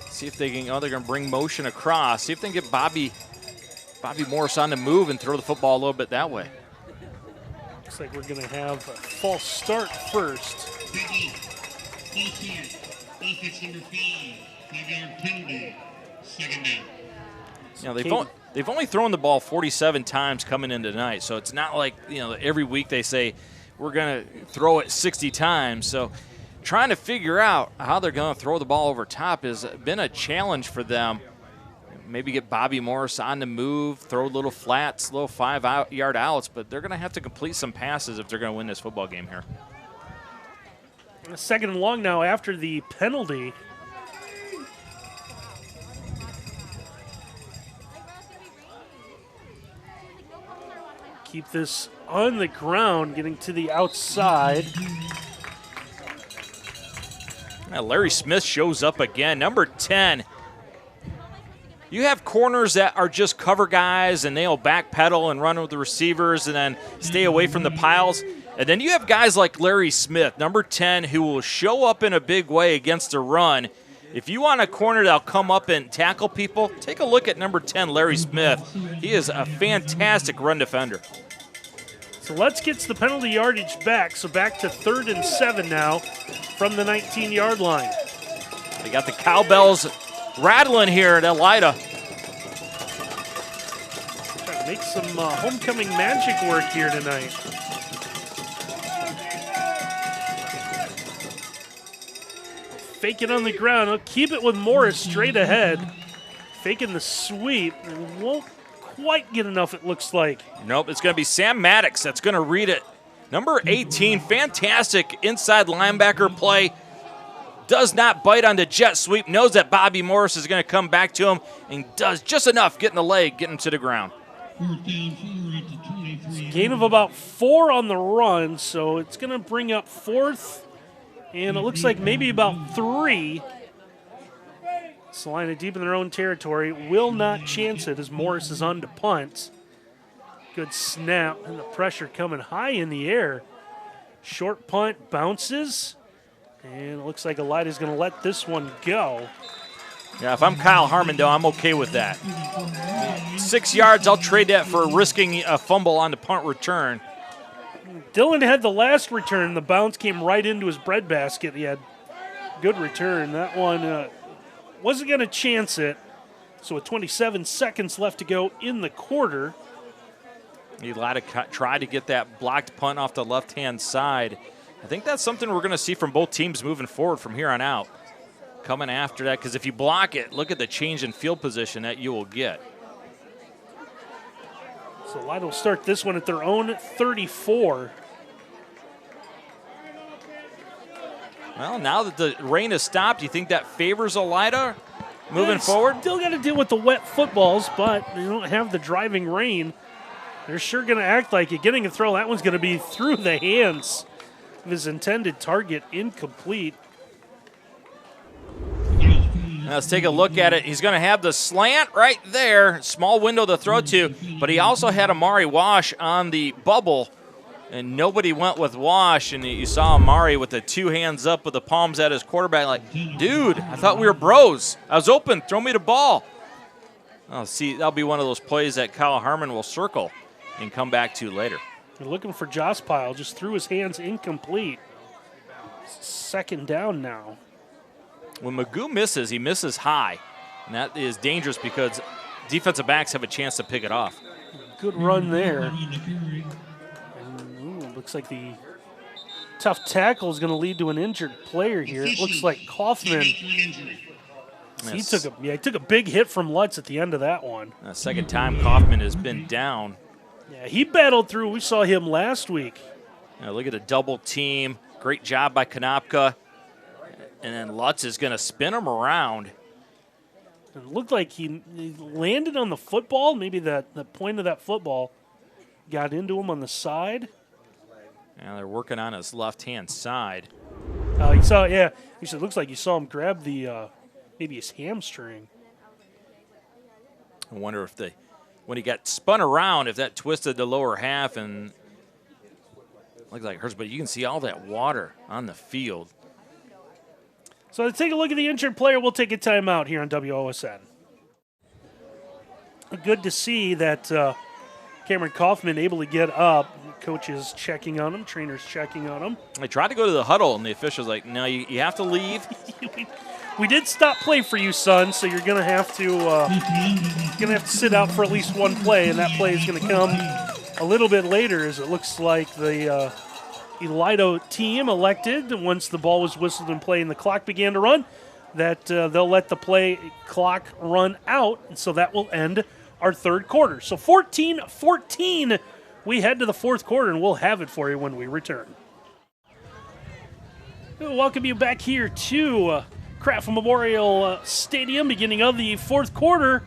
See if they can. Oh, they're going to bring motion across. See if they can get Bobby Morris on the move and throw the football a little bit that way. Looks like we're going to have a false start first. They've only thrown the ball 47 times coming in tonight, so it's not like every week they say we're going to throw it 60 times. So trying to figure out how they're going to throw the ball over top has been a challenge for them. Maybe get Bobby Morris on the move, throw little flats, little 5-yard outs, but they're going to have to complete some passes if they're going to win this football game here. 2nd and long now after the penalty. Keep this on the ground, getting to the outside. Now Larry Smith shows up again, number 10. You have corners that are just cover guys, and they'll backpedal and run with the receivers and then stay away from the piles. And then you have guys like Larry Smith, number 10, who will show up in a big way against the run. If you want a corner that'll come up and tackle people, take a look at number 10, Larry Smith. He is a fantastic run defender. So Lutz gets the penalty yardage back. So back to 3rd and 7 now from the 19-yard line. They got the cowbells rattling here at Elida. Trying to make some homecoming magic work here tonight. Fake it on the ground. He'll keep it with Morris straight ahead. Faking the sweep. And won't quite get enough, it looks like. Nope, it's going to be Sam Maddox that's going to read it. Number 18, fantastic inside linebacker play. Does not bite on the jet sweep. Knows that Bobby Morris is going to come back to him and does just enough getting the leg, getting him to the ground. Gain of about 4 on the run, so it's going to bring up 4th, and it looks like maybe about 3. Celina deep in their own territory, will not chance it as Morris is on to punt. Good snap, and the pressure coming high in the air. Short punt, bounces, and it looks like Elida's going to let this one go. Yeah, if I'm Kyle Harmon, though, I'm okay with that. 6 yards, I'll trade that for risking a fumble on the punt return. Dylan had the last return. The bounce came right into his breadbasket. He had good return. That one wasn't going to chance it. So with 27 seconds left to go in the quarter. Elida tried to get that blocked punt off the left-hand side. I think that's something we're going to see from both teams moving forward from here on out. Coming after that, because if you block it, look at the change in field position that you will get. So Elida will start this one at their own 34. Well, now that the rain has stopped, you think that favors Elida moving forward? Still got to deal with the wet footballs, but they don't have the driving rain. They're sure going to act like it. Getting a throw, that one's going to be through the hands of his intended target, incomplete. Let's take a look at it. He's going to have the slant right there. Small window to throw to, but he also had Amari Wash on the bubble, and nobody went with Wash, and you saw Amari with the 2 hands up with the palms at his quarterback like, dude, I thought we were bros. I was open. Throw me the ball. Oh, see, that'll be one of those plays that Kyle Harmon will circle and come back to later. They're looking for Josh Pyle. Just threw his hands, incomplete. 2nd down now. When Magoo misses, he misses high, and that is dangerous because defensive backs have a chance to pick it off. Good run there. And, looks like the tough tackle is going to lead to an injured player here. It looks like Kaufman. He took a big hit from Lutz at the end of that one. Second time Kaufman has been down. Yeah, he battled through. We saw him last week. Look at the double team. Great job by Konopka. And then Lutz is going to spin him around. It looked like he landed on the football. Maybe the point of that football got into him on the side. Yeah, they're working on his left-hand side. You saw, yeah. It looks like you saw him grab the maybe his hamstring. I wonder if when he got spun around, if that twisted the lower half and looked like it hurts. But you can see all that water on the field. So let's take a look at the injured player. We'll take a timeout here on WOSN. Good to see that Cameron Kaufman able to get up. Coach is checking on him. Trainer's checking on him. They tried to go to the huddle, and the official's like, no, you have to leave. We did stop play for you, son, so you're going to have to sit out for at least one play, and that play is going to come a little bit later as it looks like the Elida team elected, once the ball was whistled and play and the clock began to run, that they'll let the play clock run out, and so that will end our 3rd quarter. So 14-14, we head to the 4th quarter, and we'll have it for you when we return. We'll welcome you back here to Kraft Memorial Stadium, beginning of the 4th quarter.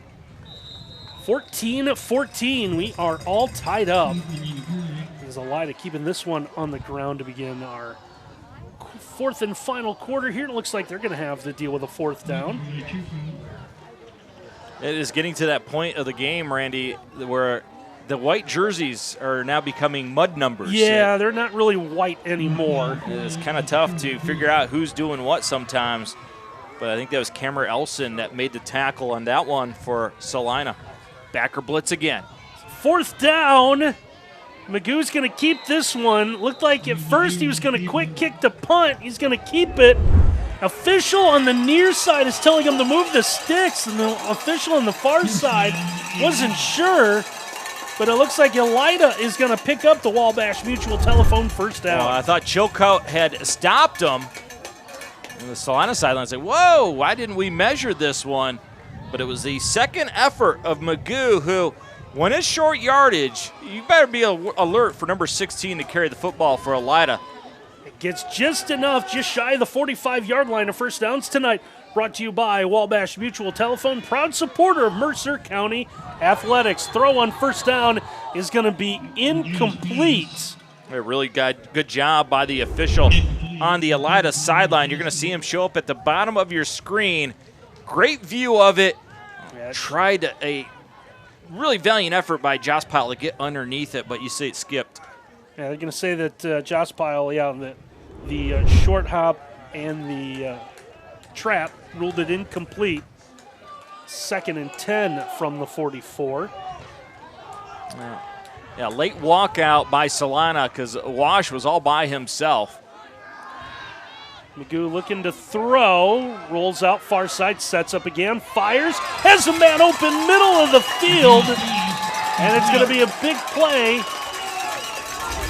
14-14, we are all tied up. Elida keeping this one on the ground to begin our 4th and final quarter here. It looks like they're going to have to deal with a 4th down. It is getting to that point of the game, Randy, where the white jerseys are now becoming mud numbers. Yeah, they're not really white anymore. It's kind of tough to figure out who's doing what sometimes. But I think that was Cameron Elson that made the tackle on that one for Celina. Backer blitz again. 4th down. Magoo's going to keep this one. Looked like at first he was going to quick kick the punt. He's going to keep it. Official on the near side is telling him to move the sticks, and the official on the far side wasn't sure. But it looks like Elida is going to pick up the Wabash Mutual Telephone 1st down. Well, I thought Chilcote had stopped him. And the Celina sideline said, whoa, why didn't we measure this one? But it was the second effort of Magoo, who, when it's short yardage, you better be alert for number 16 to carry the football for Elida. Gets just enough, just shy of the 45-yard line of first downs tonight. Brought to you by Wabash Mutual Telephone, proud supporter of Mercer County Athletics. Throw on first down is going to be incomplete. A really good job by the official on the Elida sideline. You're going to see him show up at the bottom of your screen. Great view of it. Tried a really valiant effort by Josh Pyle to get underneath it, but you see it skipped. Yeah, they're going to say that Josh Pyle, the short hop and the trap ruled it incomplete. 2nd and 10 from the 44. Yeah, late walkout by Celina because Wash was all by himself. Magoo looking to throw, rolls out far side, sets up again, fires, has a man open middle of the field, and it's going to be a big play.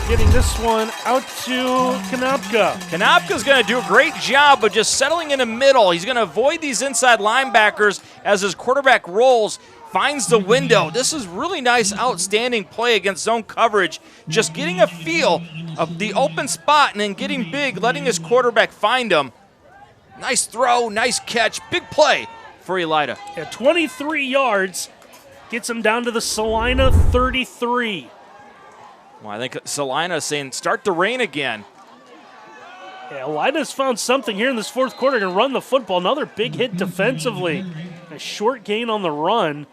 Getting this one out to Konopka. Konopka's going to do a great job of just settling in the middle. He's going to avoid these inside linebackers as his quarterback rolls, finds the window. This is really nice, outstanding play against zone coverage. Just getting a feel of the open spot and then getting big, letting his quarterback find him. Nice throw, nice catch, big play for Elida. At 23 yards, gets him down to the Celina 33. Well, I think Celina is saying, start the rain again. Yeah, Elida's found something here in this fourth quarter to run the football. Another big hit defensively. A short gain on the run.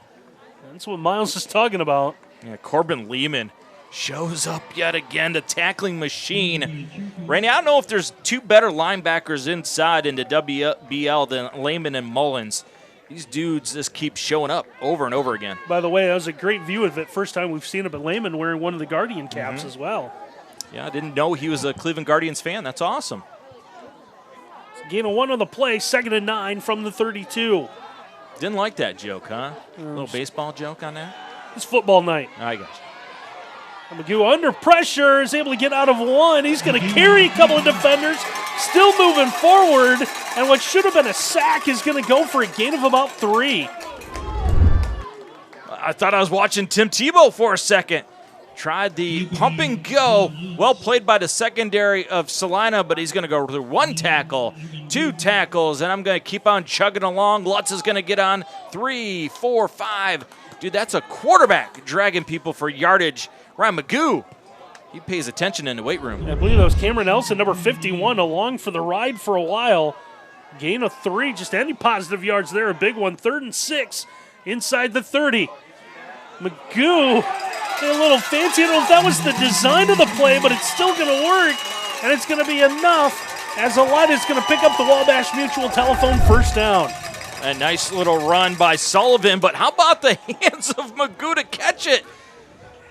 That's what Miles is talking about. Yeah, Corbin Lehman shows up yet again, the tackling machine. Randy, I don't know if there's two better linebackers inside in the WBL than Lehman and Mullins. These dudes just keep showing up over and over again. By the way, that was a great view of it. First time we've seen it, but Lehman wearing one of the Guardian caps as well. Yeah, I didn't know he was a Cleveland Guardians fan. That's awesome. Gain of 1 on the play, 2nd and 9 from the 32. Didn't like that joke, huh? A little baseball joke on that? It's football night. I got you. Magoo under pressure is able to get out of 1. He's going to carry a couple of defenders, still moving forward, and what should have been a sack is going to go for a gain of about 3. I thought I was watching Tim Tebow for a second. Tried the pump and go. Well played by the secondary of Celina, but he's going to go through 1 tackle, 2 tackles, and I'm going to keep on chugging along. Lutz is going to get on 3, 4, 5. Dude, that's a quarterback dragging people for yardage. Ryan Magoo, he pays attention in the weight room. I believe that was Cameron Nelson, number 51, along for the ride for a while. Gain of 3, just any positive yards there, a big one. 3rd and 6 inside the 30. Magoo, a little fancy. I don't know if that was the design of the play, but it's still going to work, and it's going to be enough as Elida's going to pick up the Wabash Mutual Telephone first down. A nice little run by Sullivan, but how about the hands of Magoo to catch it?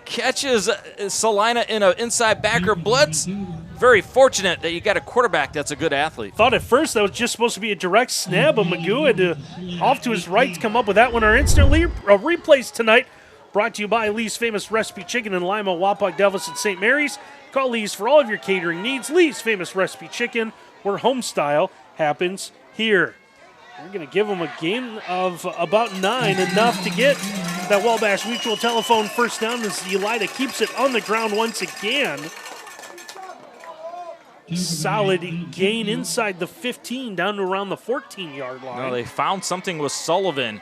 Catches Celina in an inside backer blitz. Very fortunate that you got a quarterback that's a good athlete. Thought at first that was just supposed to be a direct snap, but Magoo had to off to his right to come up with that one. Our instant replays tonight brought to you by Lee's Famous Recipe Chicken in Lima, Wapak, Delvis, and St. Mary's. Call Lee's for all of your catering needs. Lee's Famous Recipe Chicken, where home style happens here. We're going to give them a gain of about 9, enough to get that Wabash Mutual Telephone first down as Elida keeps it on the ground once again. Solid gain inside the 15 down to around the 14-yard line. No, they found something with Sullivan.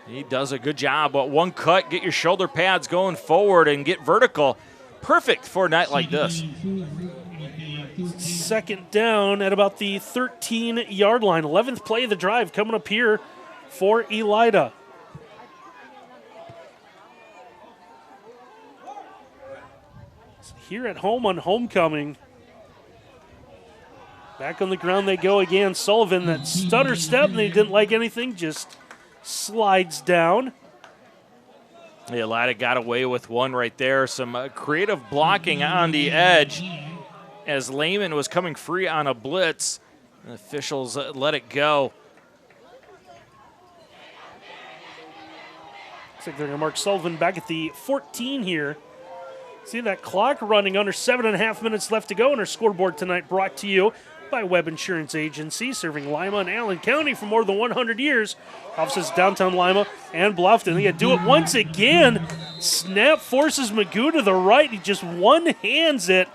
He does a good job. But 1 cut, get your shoulder pads going forward and get vertical. Perfect for a night like this. 2nd down at about the 13-yard line. 11th play of the drive coming up here for Elida. Here at home on homecoming. Back on the ground they go again. Sullivan, that stutter step, and they didn't like anything, just slides down. Yeah, Elida got away with one right there. Some creative blocking on the edge as Lehman was coming free on a blitz. The officials let it go. Looks like they're going to mark Sullivan back at the 14 here. See that clock running under 7.5 minutes left to go, and our scoreboard tonight brought to you by Webb Insurance Agency, serving Lima and Allen County for more than 100 years. Offices downtown Lima and Bluffton. They do it once again. Snap forces Magoo to the right. He just one-hands it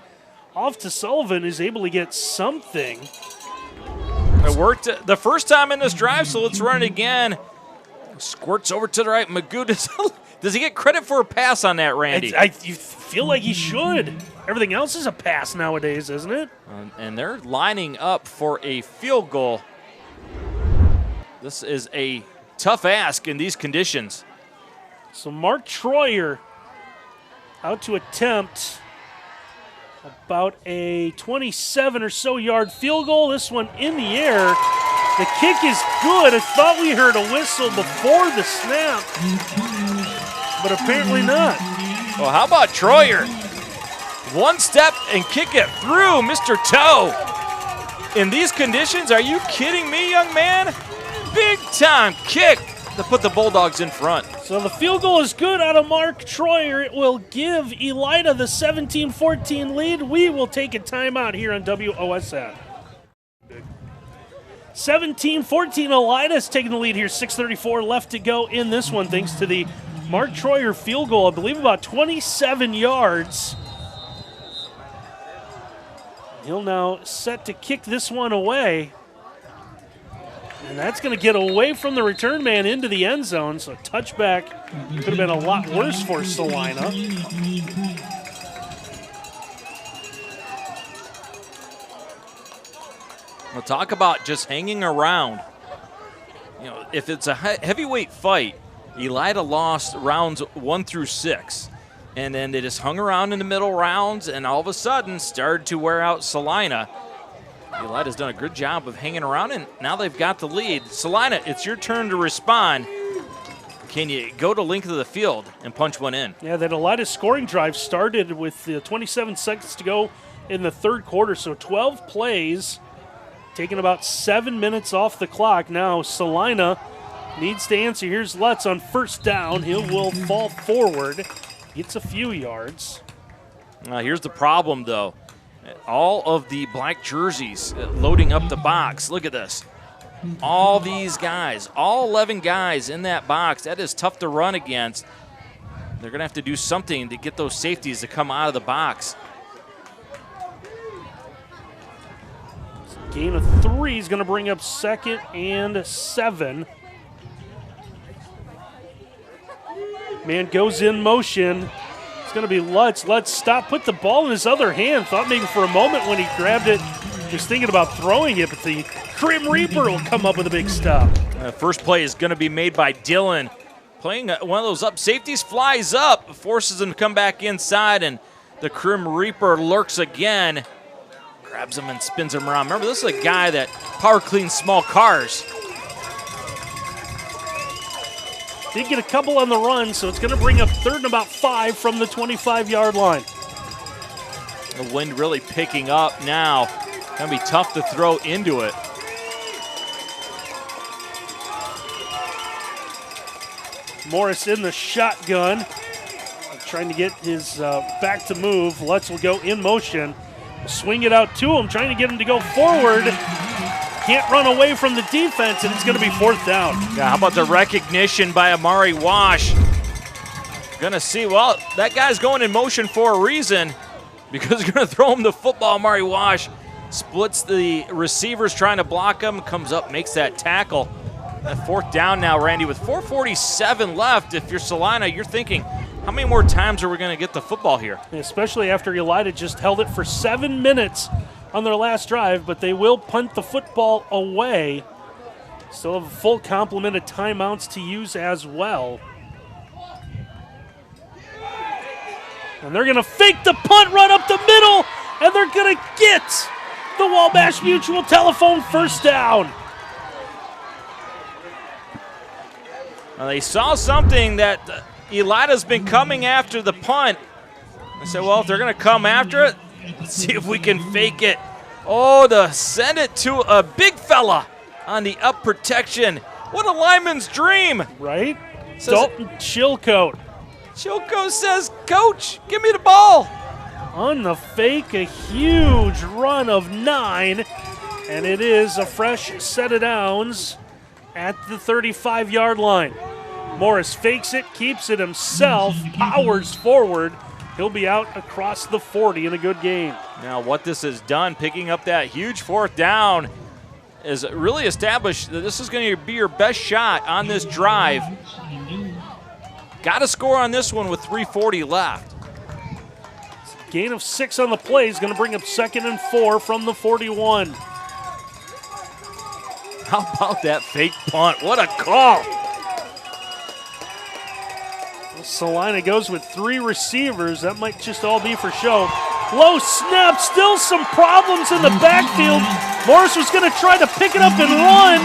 off to Sullivan, who's able to get something. It worked the first time in this drive, so let's run it again. Squirts over to the right. Magoo, does he get credit for a pass on that, Randy? You feel like he should. Everything else is a pass nowadays, isn't it? And they're lining up for a field goal. This is a tough ask in these conditions. So Mark Troyer out to attempt about a 27 or so yard field goal. This one in the air. The kick is good. I thought we heard a whistle before the snap, but apparently not. Well, how about Troyer? One step and kick it through, Mr. Toe. In these conditions, are you kidding me, young man? Big time kick to put the Bulldogs in front. So the field goal is good out of Mark Troyer. It will give Elida the 17-14 lead. We will take a timeout here on WOSN. 17-14, Elida's taking the lead here. 6:34 left to go in this one, thanks to the Mark Troyer field goal. I believe about 27 yards. He'll now set to kick this one away. And that's going to get away from the return man into the end zone. So touchback could have been a lot worse for Celina. We'll talk about just hanging around. You know, if it's a heavyweight fight, Elida lost rounds 1 through 6. And then they just hung around in the middle rounds and all of a sudden started to wear out Celina. Elida's done a good job of hanging around, and now they've got the lead. Celina, it's your turn to respond. Can you go to length of the field and punch one in? Yeah, that Elida scoring drive started with 27 seconds to go in the third quarter, so 12 plays, taking about 7 minutes off the clock. Now Celina needs to answer. Here's Lutz on first down. He will fall forward, gets a few yards. Here's the problem, though. All of the black jerseys loading up the box. Look at this. All these guys, all 11 guys in that box. That is tough to run against. They're going to have to do something to get those safeties to come out of the box. Gain of 3 is going to bring up 2nd and 7. Man goes in motion. Going to be Lutz. Lutz stop, put the ball in his other hand. Thought maybe for a moment when he grabbed it, was thinking about throwing it, but the Grim Reaper will come up with a big stop. First play is going to be made by Dylan. Playing one of those up safeties, flies up, forces him to come back inside, and the Grim Reaper lurks again. Grabs him and spins him around. Remember, this is a guy that power cleans small cars. Did get a couple on the run, so it's going to bring up 3rd and about 5 from the 25-yard line. The wind really picking up now. Going to be tough to throw into it. Morris in the shotgun, trying to get his back to move. Lutz will go in motion, swing it out to him, trying to get him to go forward. Can't run away from the defense, and it's going to be 4th down. Yeah, how about the recognition by Amari Wash? Gonna see, well, that guy's going in motion for a reason because he's going to throw him the football. Amari Wash splits the receivers trying to block him, comes up, makes that tackle. 4th down now, Randy, with 4:47 left. If you're Celina, you're thinking, how many more times are we going to get the football here? Especially after Elida just held it for 7 minutes on their last drive, but they will punt the football away. Still have a full complement of timeouts to use as well. And they're going to fake the punt run up the middle, and they're going to get the Wabash Mutual Telephone first down. Well, they saw something that Elida's been coming after the punt. They said, well, if they're going to come after it, let's see if we can fake it. Oh, to send it to a big fella on the up protection. What a lineman's dream. Right? Dalton Chilcote. Chilcote says, Coach, give me the ball. On the fake, a huge run of 9, and it is a fresh set of downs at the 35-yard line. Morris fakes it, keeps it himself, powers forward He'll be out across the 40 in a good game. Now what this has done, picking up that huge 4th down, is really established that this is going to be your best shot on this drive. Got to score on this one with 3:40 left. Gain of 6 on the play is going to bring up 2nd and 4 from the 41. How about that fake punt? What a call. Celina goes with 3 receivers. That might just all be for show. Low snap, still some problems in the backfield. Morris was going to try to pick it up and run,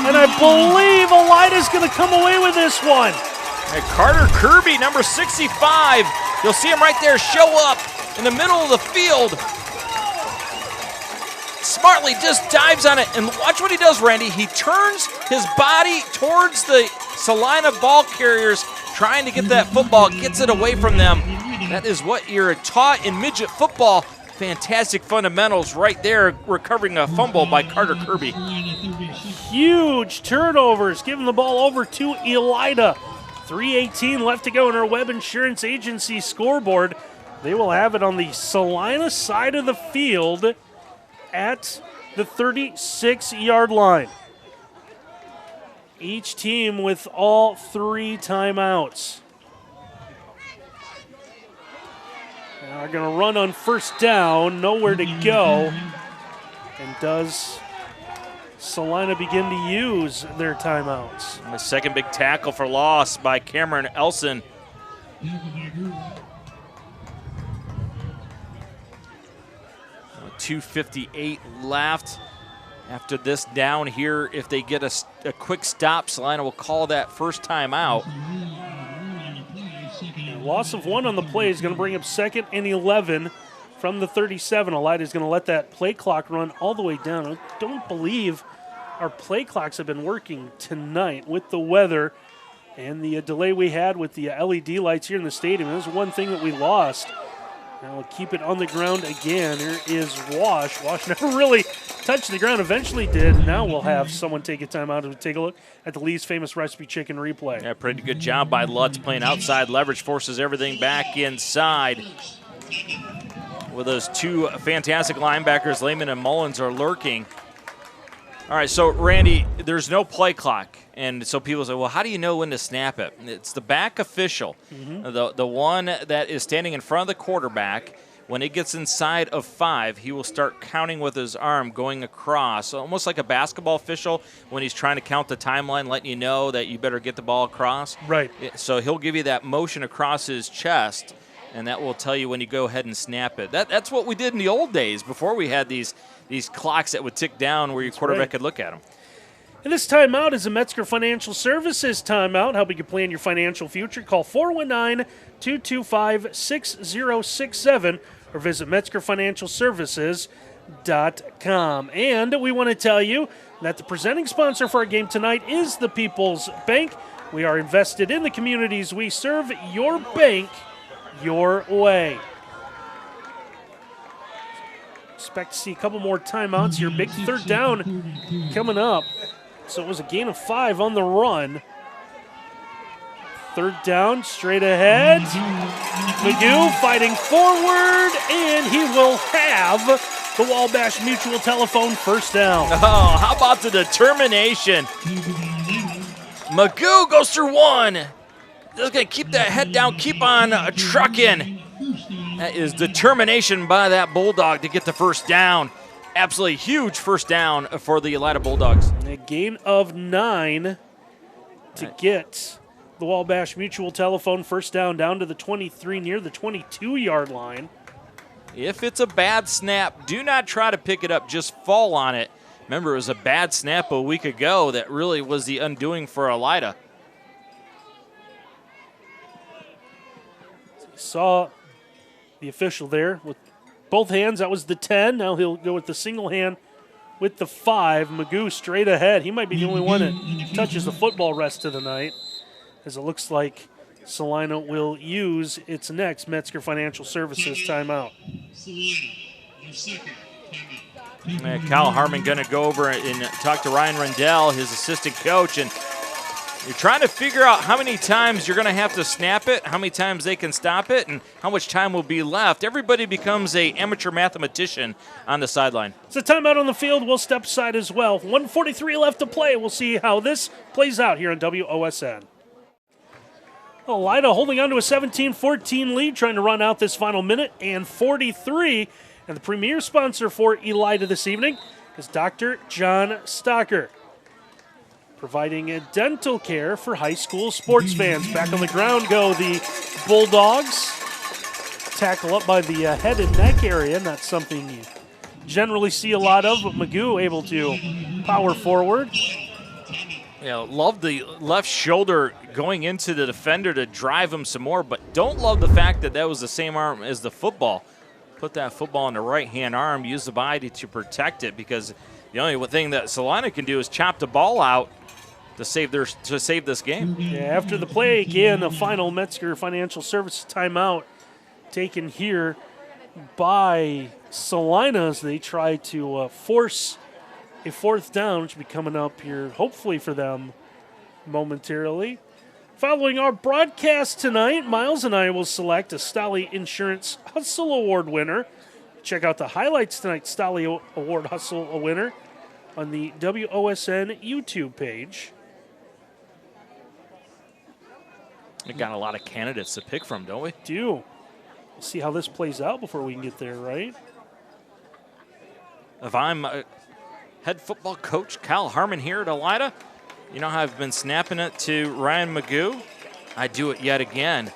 and I believe Elida's going to come away with this one. And Carter Kirby, number 65. You'll see him right there show up in the middle of the field. Smartly just dives on it, and watch what he does, Randy. He turns his body towards the Celina ball carriers, trying to get that football, gets it away from them. That is what you're taught in midget football. Fantastic fundamentals right there, recovering a fumble by Carter Kirby. Huge turnovers, giving the ball over to Elida. 3:18 left to go in our Webb Insurance Agency scoreboard. They will have it on the Celina side of the field at the 36-yard line. Each team with all 3 timeouts. Now they're going to run on 1st down, nowhere to go. And does Celina begin to use their timeouts? And the second big tackle for loss by Cameron Elson. 2:58 left. After this down here, if they get a quick stop, Celina will call that first time out. Loss of 1 on the play is going to bring up 2nd and 11 from the 37. Elida is going to let that play clock run all the way down. I don't believe our play clocks have been working tonight with the weather and the delay we had with the LED lights here in the stadium. That was one thing that we lost. Now we'll keep it on the ground again. Here is Wash. Wash never really touched the ground, eventually did. Now we'll have someone take a timeout and take a look at the Lee's Famous Recipe Chicken replay. Yeah, pretty good job by Lutz playing outside leverage, forces everything back inside. With those 2 fantastic linebackers, Lehman and Mullins, are lurking. All right, so Randy, there's no play clock. And so people say, well, how do you know when to snap it? It's the back official, the one that is standing in front of the quarterback. When it gets inside of 5, he will start counting with his arm going across, almost like a basketball official when he's trying to count the timeline, letting you know that you better get the ball across. Right. So he'll give you that motion across his chest, and that will tell you when you go ahead and snap it. That's what we did in the old days before we had these clocks that would tick down where your quarterback could look at them. And this timeout is a Metzger Financial Services timeout, helping you plan your financial future. Call 419-225-6067 or visit MetzgerFinancialServices.com. And we want to tell you that the presenting sponsor for our game tonight is the People's Bank. We are invested in the communities we serve. Your bank, your way. Expect to see a couple more timeouts here. Big 3rd down coming up. So it was a gain of 5 on the run. 3rd down, straight ahead. Magoo fighting forward, and he will have the Wabash Mutual Telephone 1st down. Oh, how about the determination? Magoo goes through 1. Just going to keep that head down, keep on trucking. That is determination by that Bulldog to get the 1st down. Absolutely huge 1st down for the Elida Bulldogs. And a gain of 9 to get the Wabash Mutual Telephone 1st down to the 23, near the 22-yard line. If it's a bad snap, do not try to pick it up. Just fall on it. Remember, it was a bad snap a week ago that really was the undoing for Elida. Saw the official there with both hands. That was the 10. Now he'll go with the single hand with the 5. Magoo straight ahead. He might be the only one that touches the football rest of the night, as it looks like Celina will use its next Metzger Financial Services timeout. Kyle Harmon going to go over and talk to Ryan Rendell, his assistant coach, and You're trying to figure out how many times you're going to have to snap it, how many times they can stop it, and how much time will be left. Everybody becomes an amateur mathematician on the sideline. It's a timeout on the field. We'll step aside as well. 1:43 left to play. We'll see how this plays out here on WOSN. Elida holding on to a 17-14 lead, trying to run out this final minute and 43. And the premier sponsor for Elida this evening is Dr. John Stocker, providing a dental care for high school sports fans. Back on the ground go the Bulldogs. Tackle up by the head and neck area, not something you generally see a lot of, but Magoo able to power forward. Yeah, love the left shoulder going into the defender to drive him some more, but don't love the fact that that was the same arm as the football. Put that football in the right-hand arm, use the body to protect it, because the only thing that Celina can do is chop the ball out to save this game. Yeah, after the play, again, a final Metzger Financial Services timeout taken here by Celina as they try to force a fourth down, which will be coming up here, hopefully for them, momentarily. Following our broadcast tonight, Miles and I will select a Stolly Insurance Hustle Award winner. Check out the highlights tonight, Stolly Award Hustle winner, on the WOSN YouTube page. We got a lot of candidates to pick from, don't we? Do. We'll see how this plays out before we can get there, right? If I'm head football coach Kyle Harmon here at Elida, you know how I've been snapping it to Ryan Magoo? I do it yet again.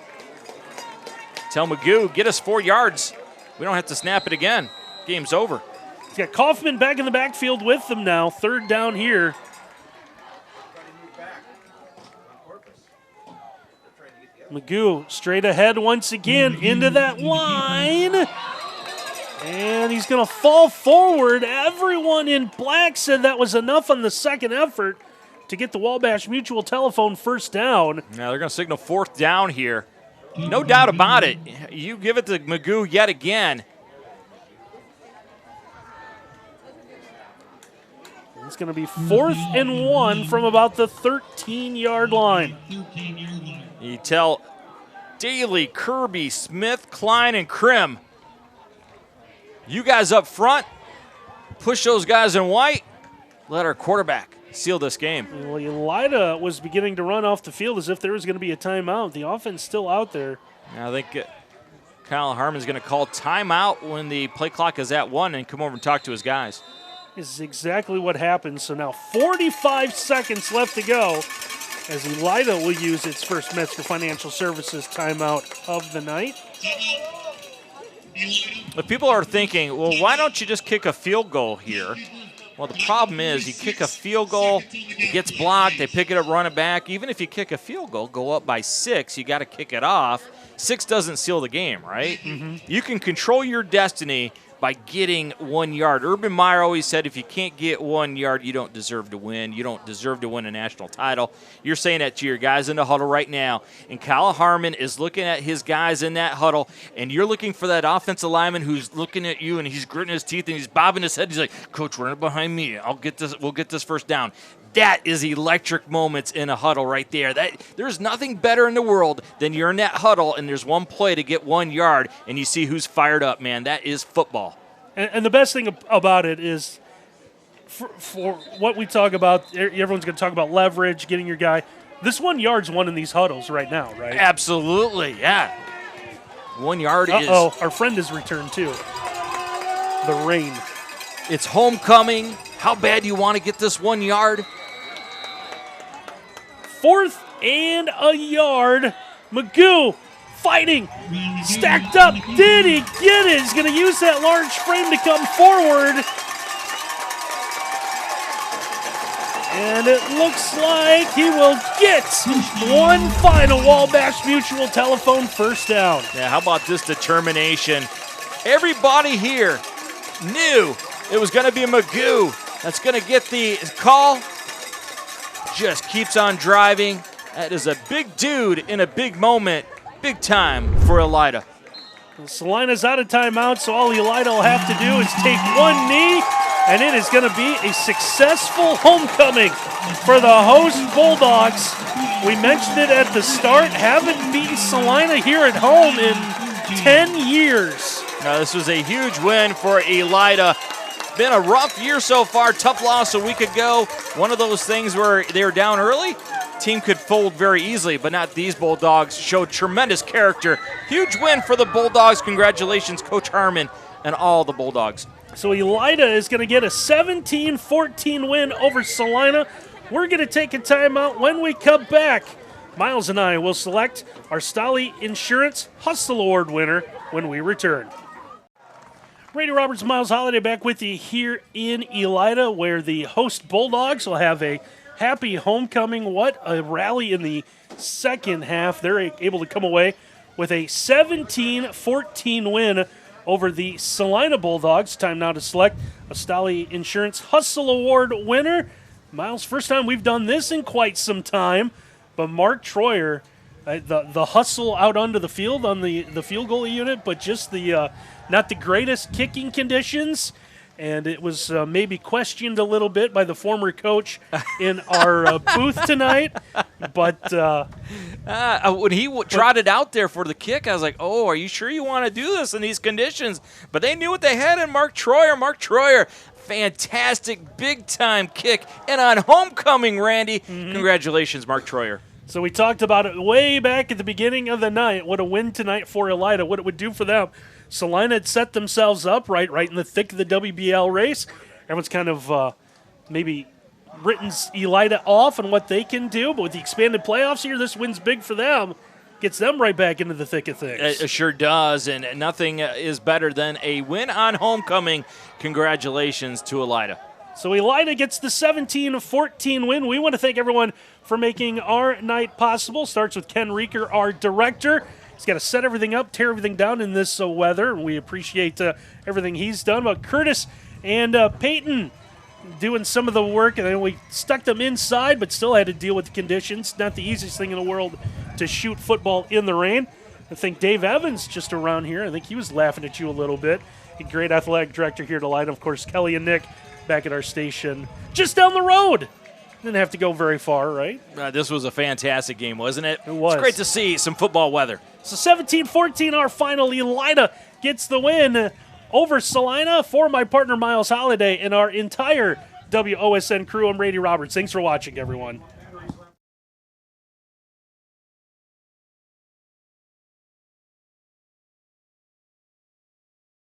Tell Magoo, get us 4 yards. We don't have to snap it again. Game's over. He's got Kaufman back in the backfield with them now. Third down here. Magoo straight ahead once again into that line. And he's going to fall forward. Everyone in black said that was enough on the second effort to get the Wabash Mutual Telephone first down. Now they're going to signal fourth down here. No doubt about it. You give it to Magoo yet again. It's going to be 4th and 1 from about the 13-yard line. You tell Daly, Kirby, Smith, Klein, and Krim, you guys up front, push those guys in white, let our quarterback seal this game. Well, Elida was beginning to run off the field as if there was going to be a timeout. The offense still out there. Now I think Kyle Harmon's going to call timeout when the play clock is at 1 and come over and talk to his guys. This is exactly what happened. So now 45 seconds left to go as Elida will use its first Metzger Financial Services timeout of the night. But people are thinking, well, why don't you just kick a field goal here? Well, the problem is you kick a field goal, it gets blocked, they pick it up, run it back. Even if you kick a field goal, go up by 6, you got to kick it off. 6 doesn't seal the game, right? Mm-hmm. You can control your destiny by getting 1 yard. Urban Meyer always said if you can't get 1 yard, you don't deserve to win. You don't deserve to win a national title. You're saying that to your guys in the huddle right now. And Kyle Harmon is looking at his guys in that huddle, and you're looking for that offensive lineman who's looking at you, and he's gritting his teeth, and he's bobbing his head. He's like, Coach, run it behind me. I'll get this. We'll get this first down. That is electric moments in a huddle right there. There's nothing better in the world than you're in that huddle and there's one play to get 1 yard and you see who's fired up, man. That is football. And the best thing about it is for what we talk about, everyone's going to talk about leverage, getting your guy. This 1 yard's won in these huddles right now, right? Absolutely, yeah. 1 yard is. Uh-oh, our friend has returned too. The rain. It's homecoming. How bad do you want to get this 1 yard? 4th and a yard. Magoo fighting. Stacked up. Did he get it? He's going to use that large frame to come forward. And it looks like he will get one final Wabash Mutual Telephone first down. Yeah, how about this determination? Everybody here knew it was going to be Magoo that's going to get the call. Just keeps on driving. That is a big dude in a big moment. Big time for Elida. Celina's out of timeout, so all Elida will have to do is take one knee And it is going to be a successful homecoming for the host Bulldogs. We mentioned it at the start. Haven't beaten Celina here at home in 10 years. Now, this was a huge win for Elida. Been a rough year so far. Tough loss a week ago. One of those things where they were down early. Team could fold very easily, but not these Bulldogs. Showed tremendous character. Huge win for the Bulldogs. Congratulations, Coach Harmon and all the Bulldogs. So Elida is going to get a 17-14 win over Celina. We're going to take a timeout. When we come back, Miles and I will select our Stolly Insurance Hustle Award winner when we return. Brady Roberts, Miles Holliday back with you here in Elida, where the host Bulldogs will have a happy homecoming. What a rally in the second half. They're able to come away with a 17-14 win over the Celina Bulldogs. Time now to select a Stolly Insurance Hustle Award winner. Miles, first time we've done this in quite some time, but Mark Troyer, the hustle out onto the field on the field goal unit, but just the not the greatest kicking conditions, and it was maybe questioned a little bit by the former coach in our booth tonight. But when he trotted out there for the kick, I was like, oh, are you sure you want to do this in these conditions? But they knew what they had in Mark Troyer. Mark Troyer, fantastic big-time kick. And on homecoming, Randy, Congratulations, Mark Troyer. So we talked about it way back at the beginning of the night, what a win tonight for Elida, what it would do for them. Celina had set themselves up right in the thick of the WBL race. Everyone's kind of maybe written Elida off and what they can do, but with the expanded playoffs here, this win's big for them. Gets them right back into the thick of things. It sure does, and nothing is better than a win on homecoming. Congratulations to Elida. So Elida gets the 17-14 win. We want to thank everyone for making our night possible. Starts with Ken Reeker, our director. He's got to set everything up, tear everything down in this weather. We appreciate everything he's done. But Curtis and Peyton doing some of the work, and then we stuck them inside, but still had to deal with the conditions. Not the easiest thing in the world to shoot football in the rain. I think Dave Evans just around here. I think he was laughing at you a little bit. A great athletic director here to Elida. Of course, Kelly and Nick back at our station just down the road. Didn't have to go very far, right? This was a fantastic game, wasn't it? It was. It's great to see some football weather. So 17-14, our final. Elida gets the win over Celina. For my partner, Miles Holliday, and our entire WOSN crew, I'm Brady Roberts. Thanks for watching, everyone.